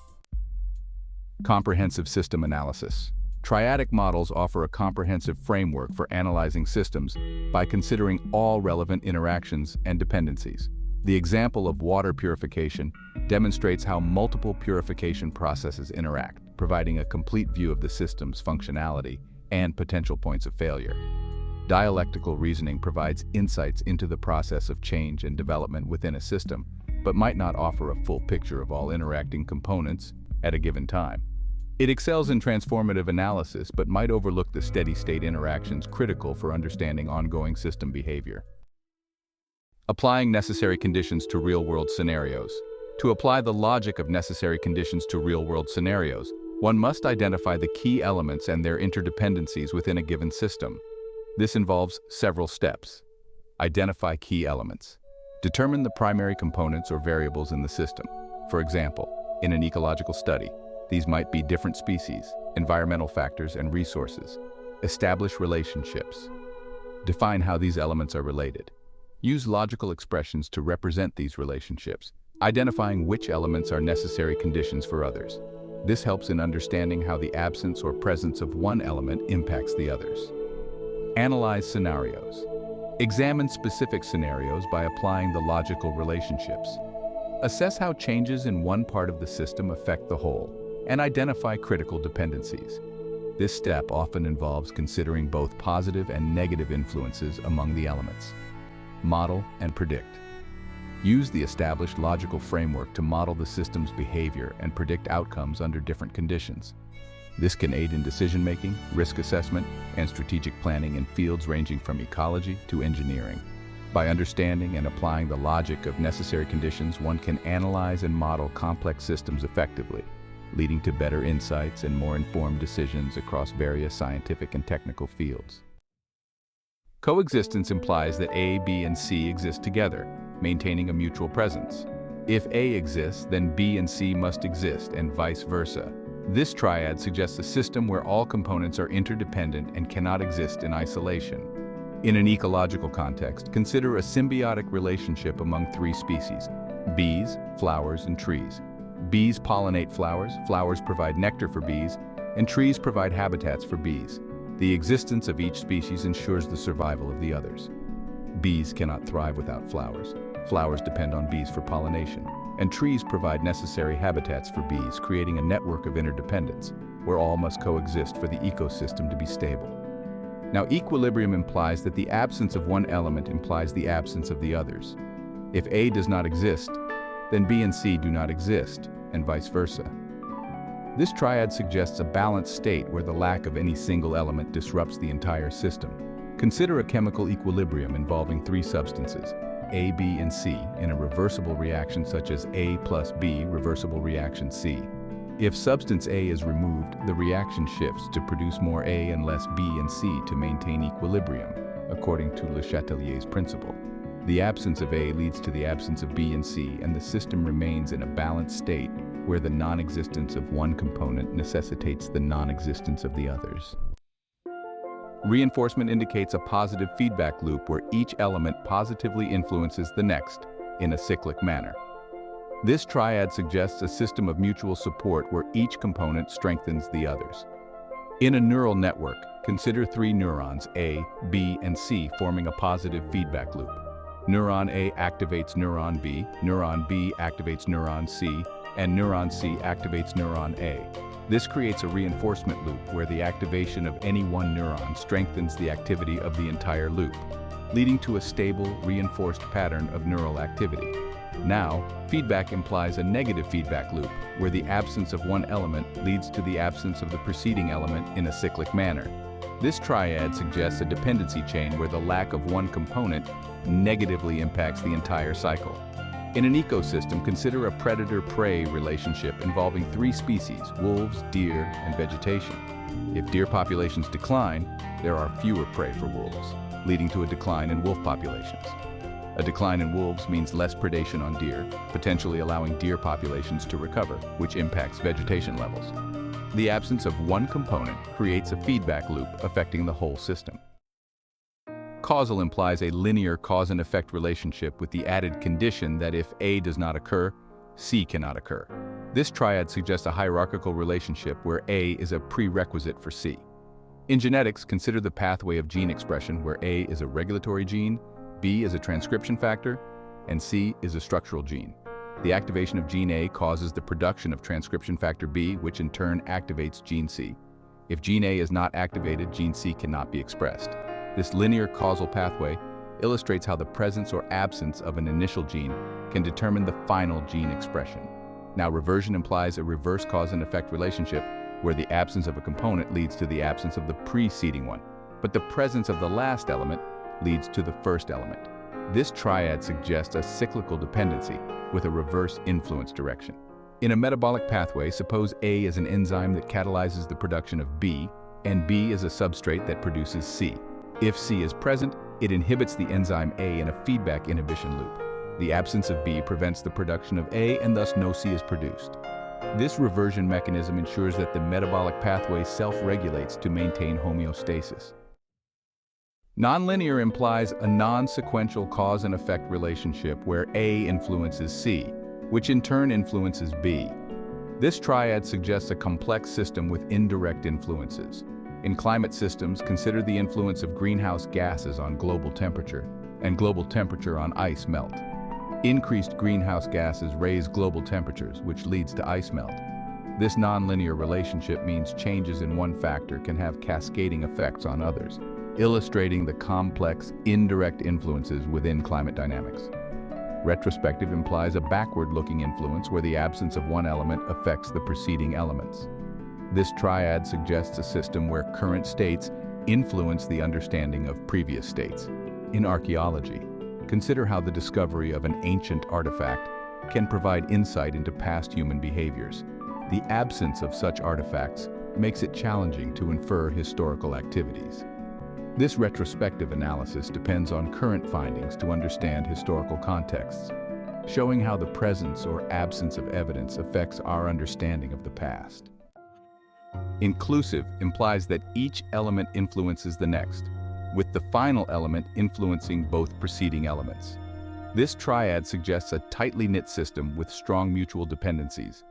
Comprehensive system analysis. Triadic models offer a comprehensive framework for analyzing systems by considering all relevant interactions and dependencies. The example of water purification demonstrates how multiple purification processes interact, providing a complete view of the system's functionality and potential points of failure. Dialectical reasoning provides insights into the process of change and development within a system, but might not offer a full picture of all interacting components at a given time. It excels in transformative analysis, but might overlook the steady-state interactions critical for understanding ongoing system behavior. Applying necessary conditions to real-world scenarios. To apply the logic of necessary conditions to real-world scenarios, one must identify the key elements and their interdependencies within a given system. This involves several steps. Identify key elements. Determine the primary components or variables in the system. For example, in an ecological study, these might be different species, environmental factors, and resources. Establish relationships. Define how these elements are related. Use logical expressions to represent these relationships, identifying which elements are necessary conditions for others. This helps in understanding how the absence or presence of one element impacts the others. Analyze scenarios. Examine specific scenarios by applying the logical relationships. Assess how changes in one part of the system affect the whole, and identify critical dependencies. This step often involves considering both positive and negative influences among the elements. Model and predict. Use the established logical framework to model the system's behavior and predict outcomes under different conditions. This can aid in decision-making, risk assessment, and strategic planning in fields ranging from ecology to engineering. By understanding and applying the logic of necessary conditions, one can analyze and model complex systems effectively, leading to better insights and more informed decisions across various scientific and technical fields. Coexistence implies that A, B, and C exist together, maintaining a mutual presence. If A exists, then B and C must exist, and vice versa. This triad suggests a system where all components are interdependent and cannot exist in isolation. In an ecological context, consider a symbiotic relationship among three species: bees, flowers, and trees. Bees pollinate flowers, flowers provide nectar for bees, and trees provide habitats for bees. The existence of each species ensures the survival of the others. Bees cannot thrive without flowers. Flowers depend on bees for pollination, and trees provide necessary habitats for bees, creating a network of interdependence, where all must coexist for the ecosystem to be stable. Now, equilibrium implies that the absence of one element implies the absence of the others. If A does not exist, then B and C do not exist, and vice versa. This triad suggests a balanced state where the lack of any single element disrupts the entire system. Consider a chemical equilibrium involving three substances, A, B, and C, in a reversible reaction such as A plus B, reversible reaction C. If substance A is removed, the reaction shifts to produce more A and less B and C to maintain equilibrium, according to Le Chatelier's principle. The absence of A leads to the absence of B and C, and the system remains in a balanced state where the non-existence of one component necessitates the non-existence of the others. Reinforcement indicates a positive feedback loop where each element positively influences the next in a cyclic manner. This triad suggests a system of mutual support where each component strengthens the others. In a neural network, consider three neurons, A, B, and C, forming a positive feedback loop. Neuron A activates neuron B activates neuron C, and neuron C activates neuron A. This creates a reinforcement loop where the activation of any one neuron strengthens the activity of the entire loop, leading to a stable, reinforced pattern of neural activity. Now, feedback implies a negative feedback loop, where the absence of one element leads to the absence of the preceding element in a cyclic manner. This triad suggests a dependency chain where the lack of one component negatively impacts the entire cycle. In an ecosystem, consider a predator-prey relationship involving three species: wolves, deer, and vegetation. If deer populations decline, there are fewer prey for wolves, leading to a decline in wolf populations. A decline in wolves means less predation on deer, potentially allowing deer populations to recover, which impacts vegetation levels. The absence of one component creates a feedback loop affecting the whole system. Causal implies a linear cause and effect relationship with the added condition that if A does not occur, C cannot occur. This triad suggests a hierarchical relationship where A is a prerequisite for C. In genetics, consider the pathway of gene expression where A is a regulatory gene, B is a transcription factor, and C is a structural gene. The activation of gene A causes the production of transcription factor B, which in turn activates gene C. If gene A is not activated, gene C cannot be expressed. This linear causal pathway illustrates how the presence or absence of an initial gene can determine the final gene expression. Now, reversion implies a reverse cause and effect relationship where the absence of a component leads to the absence of the preceding one, but the presence of the last element leads to the first element. This triad suggests a cyclical dependency with a reverse influence direction. In a metabolic pathway, suppose A is an enzyme that catalyzes the production of B, and B is a substrate that produces C. If C is present, it inhibits the enzyme A in a feedback inhibition loop. The absence of B prevents the production of A, and thus no C is produced. This reversion mechanism ensures that the metabolic pathway self-regulates to maintain homeostasis. Nonlinear implies a non-sequential cause and effect relationship where A influences C, which in turn influences B. This triad suggests a complex system with indirect influences. In climate systems, consider the influence of greenhouse gases on global temperature and global temperature on ice melt. Increased greenhouse gases raise global temperatures, which leads to ice melt. This nonlinear relationship means changes in one factor can have cascading effects on others, illustrating the complex, indirect influences within climate dynamics. Retrospective implies a backward-looking influence where the absence of one element affects the preceding elements. This triad suggests a system where current states influence the understanding of previous states. In archaeology, consider how the discovery of an ancient artifact can provide insight into past human behaviors. The absence of such artifacts makes it challenging to infer historical activities. This retrospective analysis depends on current findings to understand historical contexts, showing how the presence or absence of evidence affects our understanding of the past. Inclusive implies that each element influences the next, with the final element influencing both preceding elements. This triad suggests a tightly knit system with strong mutual dependencies.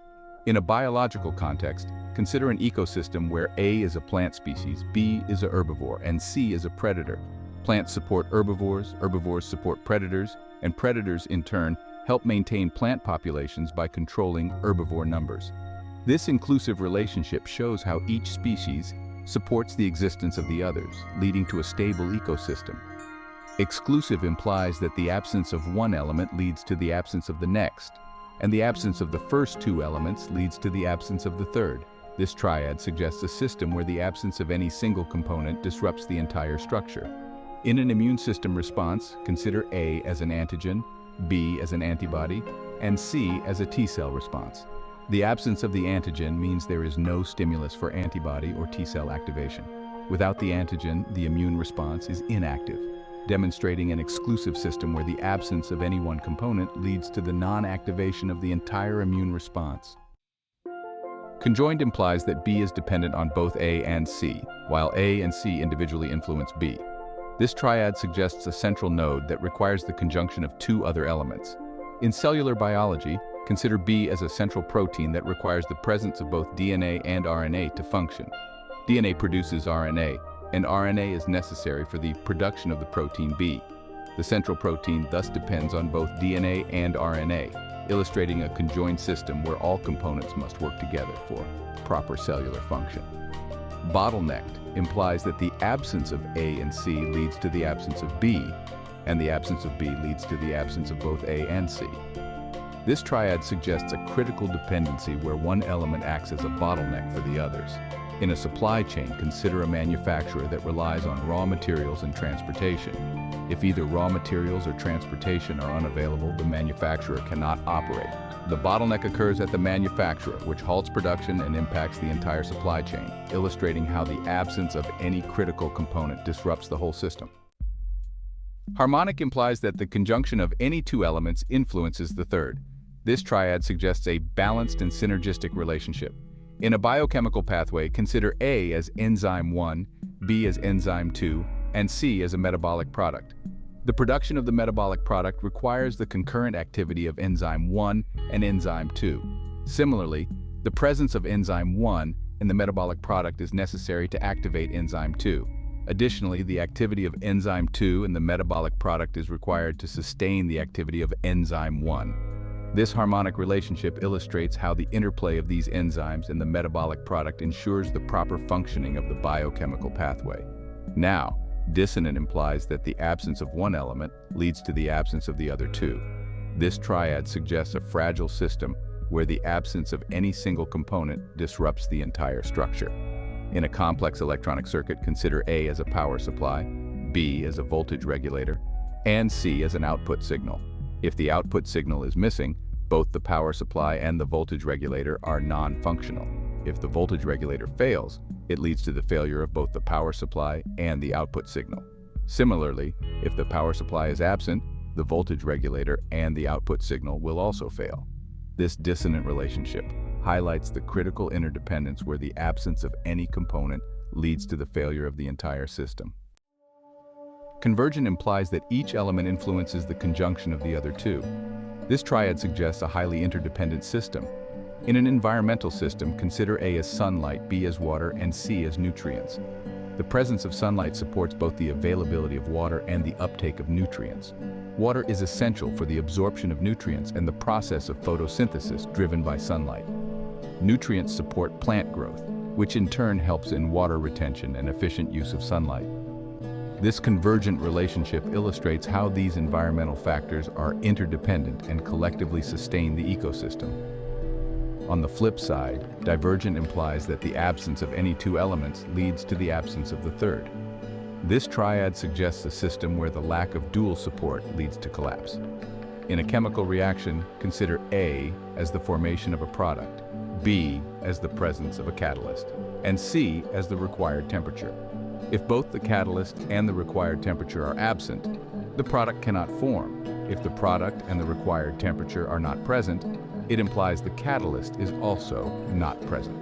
In a biological context, consider an ecosystem where A is a plant species, B is a herbivore, and C is a predator. Plants support herbivores, herbivores support predators, and predators in turn help maintain plant populations by controlling herbivore numbers. This inclusive relationship shows how each species supports the existence of the others, leading to a stable ecosystem. Exclusive implies that the absence of one element leads to the absence of the next, and the absence of the first two elements leads to the absence of the third. This triad suggests a system where the absence of any single component disrupts the entire structure. In an immune system response, consider A as an antigen, B as an antibody, and C as a T-cell response. The absence of the antigen means there is no stimulus for antibody or T-cell activation. Without the antigen, the immune response is inactive, demonstrating an exclusive system where the absence of any one component leads to the non-activation of the entire immune response. Conjoined implies that B is dependent on both A and C, while A and C individually influence B. This triad suggests a central node that requires the conjunction of two other elements. In cellular biology, consider B as a central protein that requires the presence of both DNA and RNA to function. DNA produces RNA, and RNA is necessary for the production of the protein B. The central protein thus depends on both DNA and RNA, illustrating a conjoined system where all components must work together for proper cellular function. Bottlenecked implies that the absence of A and C leads to the absence of B, and the absence of B leads to the absence of both A and C. This triad suggests a critical dependency where one element acts as a bottleneck for the others. In a supply chain, consider a manufacturer that relies on raw materials and transportation. If either raw materials or transportation are unavailable, the manufacturer cannot operate. The bottleneck occurs at the manufacturer, which halts production and impacts the entire supply chain, illustrating how the absence of any critical component disrupts the whole system. Harmonic implies that the conjunction of any two elements influences the third. This triad suggests a balanced and synergistic relationship. In a biochemical pathway, consider A as enzyme 1, B as enzyme 2, and C as a metabolic product. The production of the metabolic product requires the concurrent activity of enzyme 1 and enzyme 2. Similarly, the presence of enzyme 1 in the metabolic product is necessary to activate enzyme 2. Additionally, the activity of enzyme 2 in the metabolic product is required to sustain the activity of enzyme 1. This harmonic relationship illustrates how the interplay of these enzymes in the metabolic product ensures the proper functioning of the biochemical pathway. Now, dissonant implies that the absence of one element leads to the absence of the other two. This triad suggests a fragile system where the absence of any single component disrupts the entire structure. In a complex electronic circuit, consider A as a power supply, B as a voltage regulator, and C as an output signal. If the output signal is missing, both the power supply and the voltage regulator are non-functional. If the voltage regulator fails, it leads to the failure of both the power supply and the output signal. Similarly, if the power supply is absent, the voltage regulator and the output signal will also fail. This dissonant relationship highlights the critical interdependence where the absence of any component leads to the failure of the entire system. Convergent implies that each element influences the conjunction of the other two. This triad suggests a highly interdependent system. In an environmental system, consider A as sunlight, B as water, and C as nutrients. The presence of sunlight supports both the availability of water and the uptake of nutrients. Water is essential for the absorption of nutrients and the process of photosynthesis driven by sunlight. Nutrients support plant growth, which in turn helps in water retention and efficient use of sunlight. This convergent relationship illustrates how these environmental factors are interdependent and collectively sustain the ecosystem. On the flip side, divergent implies that the absence of any two elements leads to the absence of the third. This triad suggests a system where the lack of dual support leads to collapse. In a chemical reaction, consider A as the formation of a product, B as the presence of a catalyst, and C as the required temperature. If both the catalyst and the required temperature are absent, the product cannot form. If the product and the required temperature are not present, it implies the catalyst is also not present.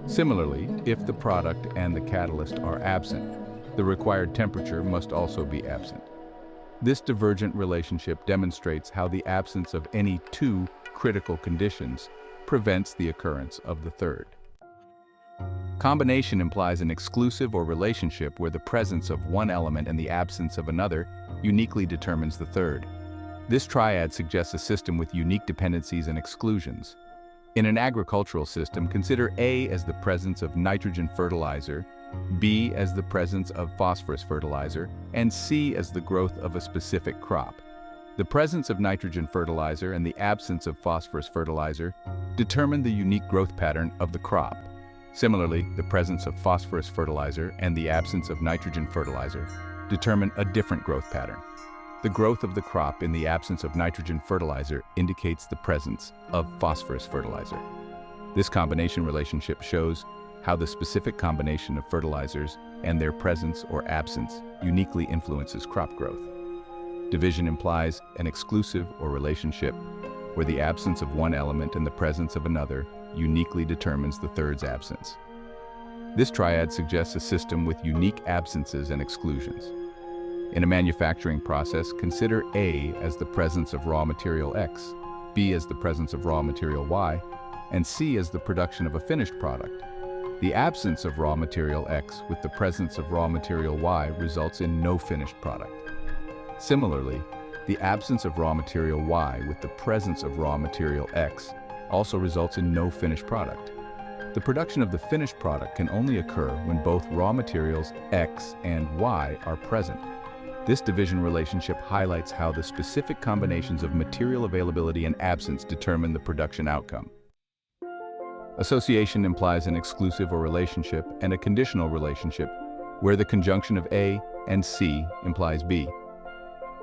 Similarly, if the product and the catalyst are absent, the required temperature must also be absent. This divergent relationship demonstrates how the absence of any two critical conditions prevents the occurrence of the third. Combination implies an exclusive or relationship where the presence of one element and the absence of another uniquely determines the third. This triad suggests a system with unique dependencies and exclusions. In an agricultural system, consider A as the presence of nitrogen fertilizer, B as the presence of phosphorus fertilizer, and C as the growth of a specific crop. The presence of nitrogen fertilizer and the absence of phosphorus fertilizer determine the unique growth pattern of the crop. Similarly, the presence of phosphorus fertilizer and the absence of nitrogen fertilizer determine a different growth pattern. The growth of the crop in the absence of nitrogen fertilizer indicates the presence of phosphorus fertilizer. This combination relationship shows how the specific combination of fertilizers and their presence or absence uniquely influences crop growth. Division implies an exclusive or relationship where the absence of one element and the presence of another uniquely determines the third's absence. This triad suggests a system with unique absences and exclusions. In a manufacturing process, consider A as the presence of raw material X, B as the presence of raw material Y, and C as the production of a finished product. The absence of raw material X with the presence of raw material Y results in no finished product. Similarly, the absence of raw material Y with the presence of raw material X also results in no finished product. The production of the finished product can only occur when both raw materials X and Y are present. This division relationship highlights how the specific combinations of material availability and absence determine the production outcome. Association implies an exclusive or relationship and a conditional relationship, where the conjunction of A and C implies B.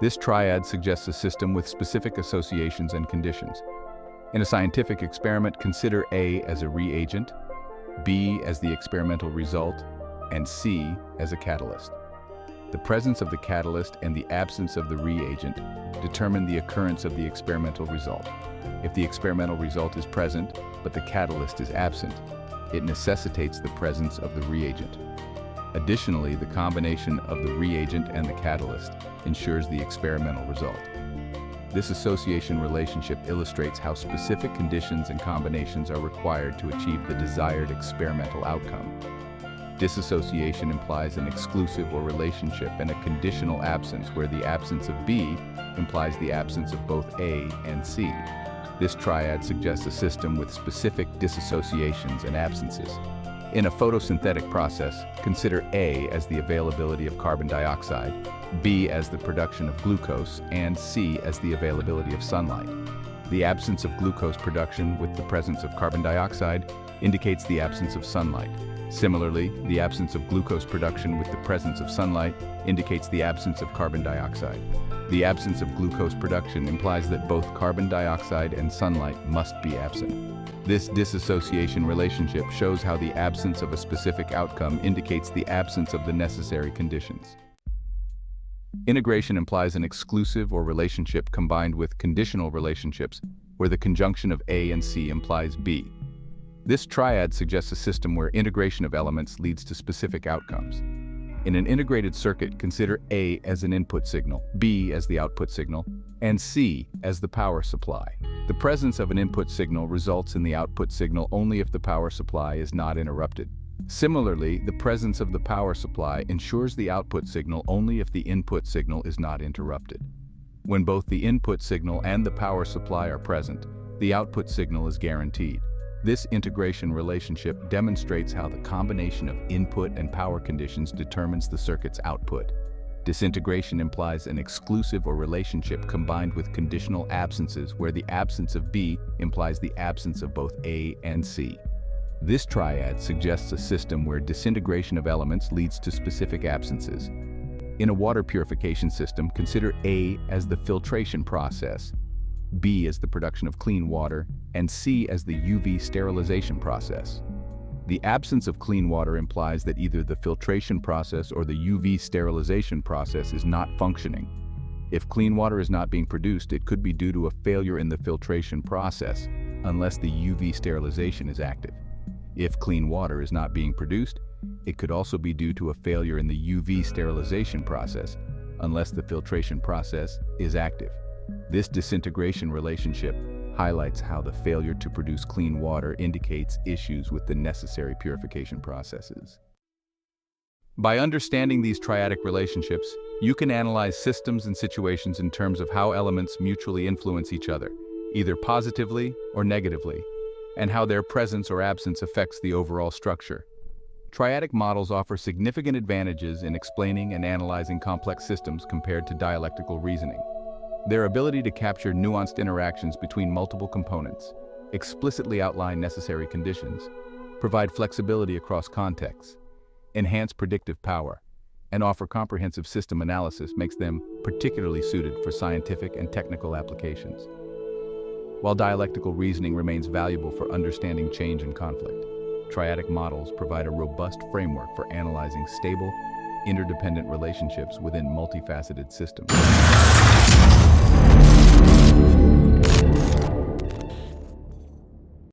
This triad suggests a system with specific associations and conditions. In a scientific experiment, consider A as a reagent, B as the experimental result, and C as a catalyst. The presence of the catalyst and the absence of the reagent determine the occurrence of the experimental result. If the experimental result is present, but the catalyst is absent, it necessitates the presence of the reagent. Additionally, the combination of the reagent and the catalyst ensures the experimental result. This association relationship illustrates how specific conditions and combinations are required to achieve the desired experimental outcome. Disassociation implies an exclusive or relationship and a conditional absence, where the absence of B implies the absence of both A and C. This triad suggests a system with specific disassociations and absences. In a photosynthetic process, consider A as the availability of carbon dioxide, B as the production of glucose, and C as the availability of sunlight. The absence of glucose production with the presence of carbon dioxide indicates the absence of sunlight. Similarly, the absence of glucose production with the presence of sunlight indicates the absence of carbon dioxide. The absence of glucose production implies that both carbon dioxide and sunlight must be absent. This disassociation relationship shows how the absence of a specific outcome indicates the absence of the necessary conditions. Integration implies an exclusive or relationship combined with conditional relationships, where the conjunction of A and C implies B. This triad suggests a system where integration of elements leads to specific outcomes. In an integrated circuit, consider A as an input signal, B as the output signal, and C as the power supply. The presence of an input signal results in the output signal only if the power supply is not interrupted. Similarly, the presence of the power supply ensures the output signal only if the input signal is not interrupted. When both the input signal and the power supply are present, the output signal is guaranteed. This integration relationship demonstrates how the combination of input and power conditions determines the circuit's output. Disintegration implies an exclusive or relationship combined with conditional absences, where the absence of B implies the absence of both A and C. This triad suggests a system where disintegration of elements leads to specific absences. In a water purification system, consider A as the filtration process, B as the production of clean water, and C as the UV sterilization process. The absence of clean water implies that either the filtration process or the UV sterilization process is not functioning. If clean water is not being produced, it could be due to a failure in the filtration process, unless the UV sterilization is active. If clean water is not being produced, it could also be due to a failure in the UV sterilization process, unless the filtration process is active. This disintegration relationship highlights how the failure to produce clean water indicates issues with the necessary purification processes. By understanding these triadic relationships, you can analyze systems and situations in terms of how elements mutually influence each other, either positively or negatively, and how their presence or absence affects the overall structure. Triadic models offer significant advantages in explaining and analyzing complex systems compared to dialectical reasoning. Their ability to capture nuanced interactions between multiple components, explicitly outline necessary conditions, provide flexibility across contexts, enhance predictive power, and offer comprehensive system analysis makes them particularly suited for scientific and technical applications. while dialectical reasoning remains valuable for understanding change and conflict. Triadic models provide a robust framework for analyzing stable, interdependent relationships within multifaceted systems.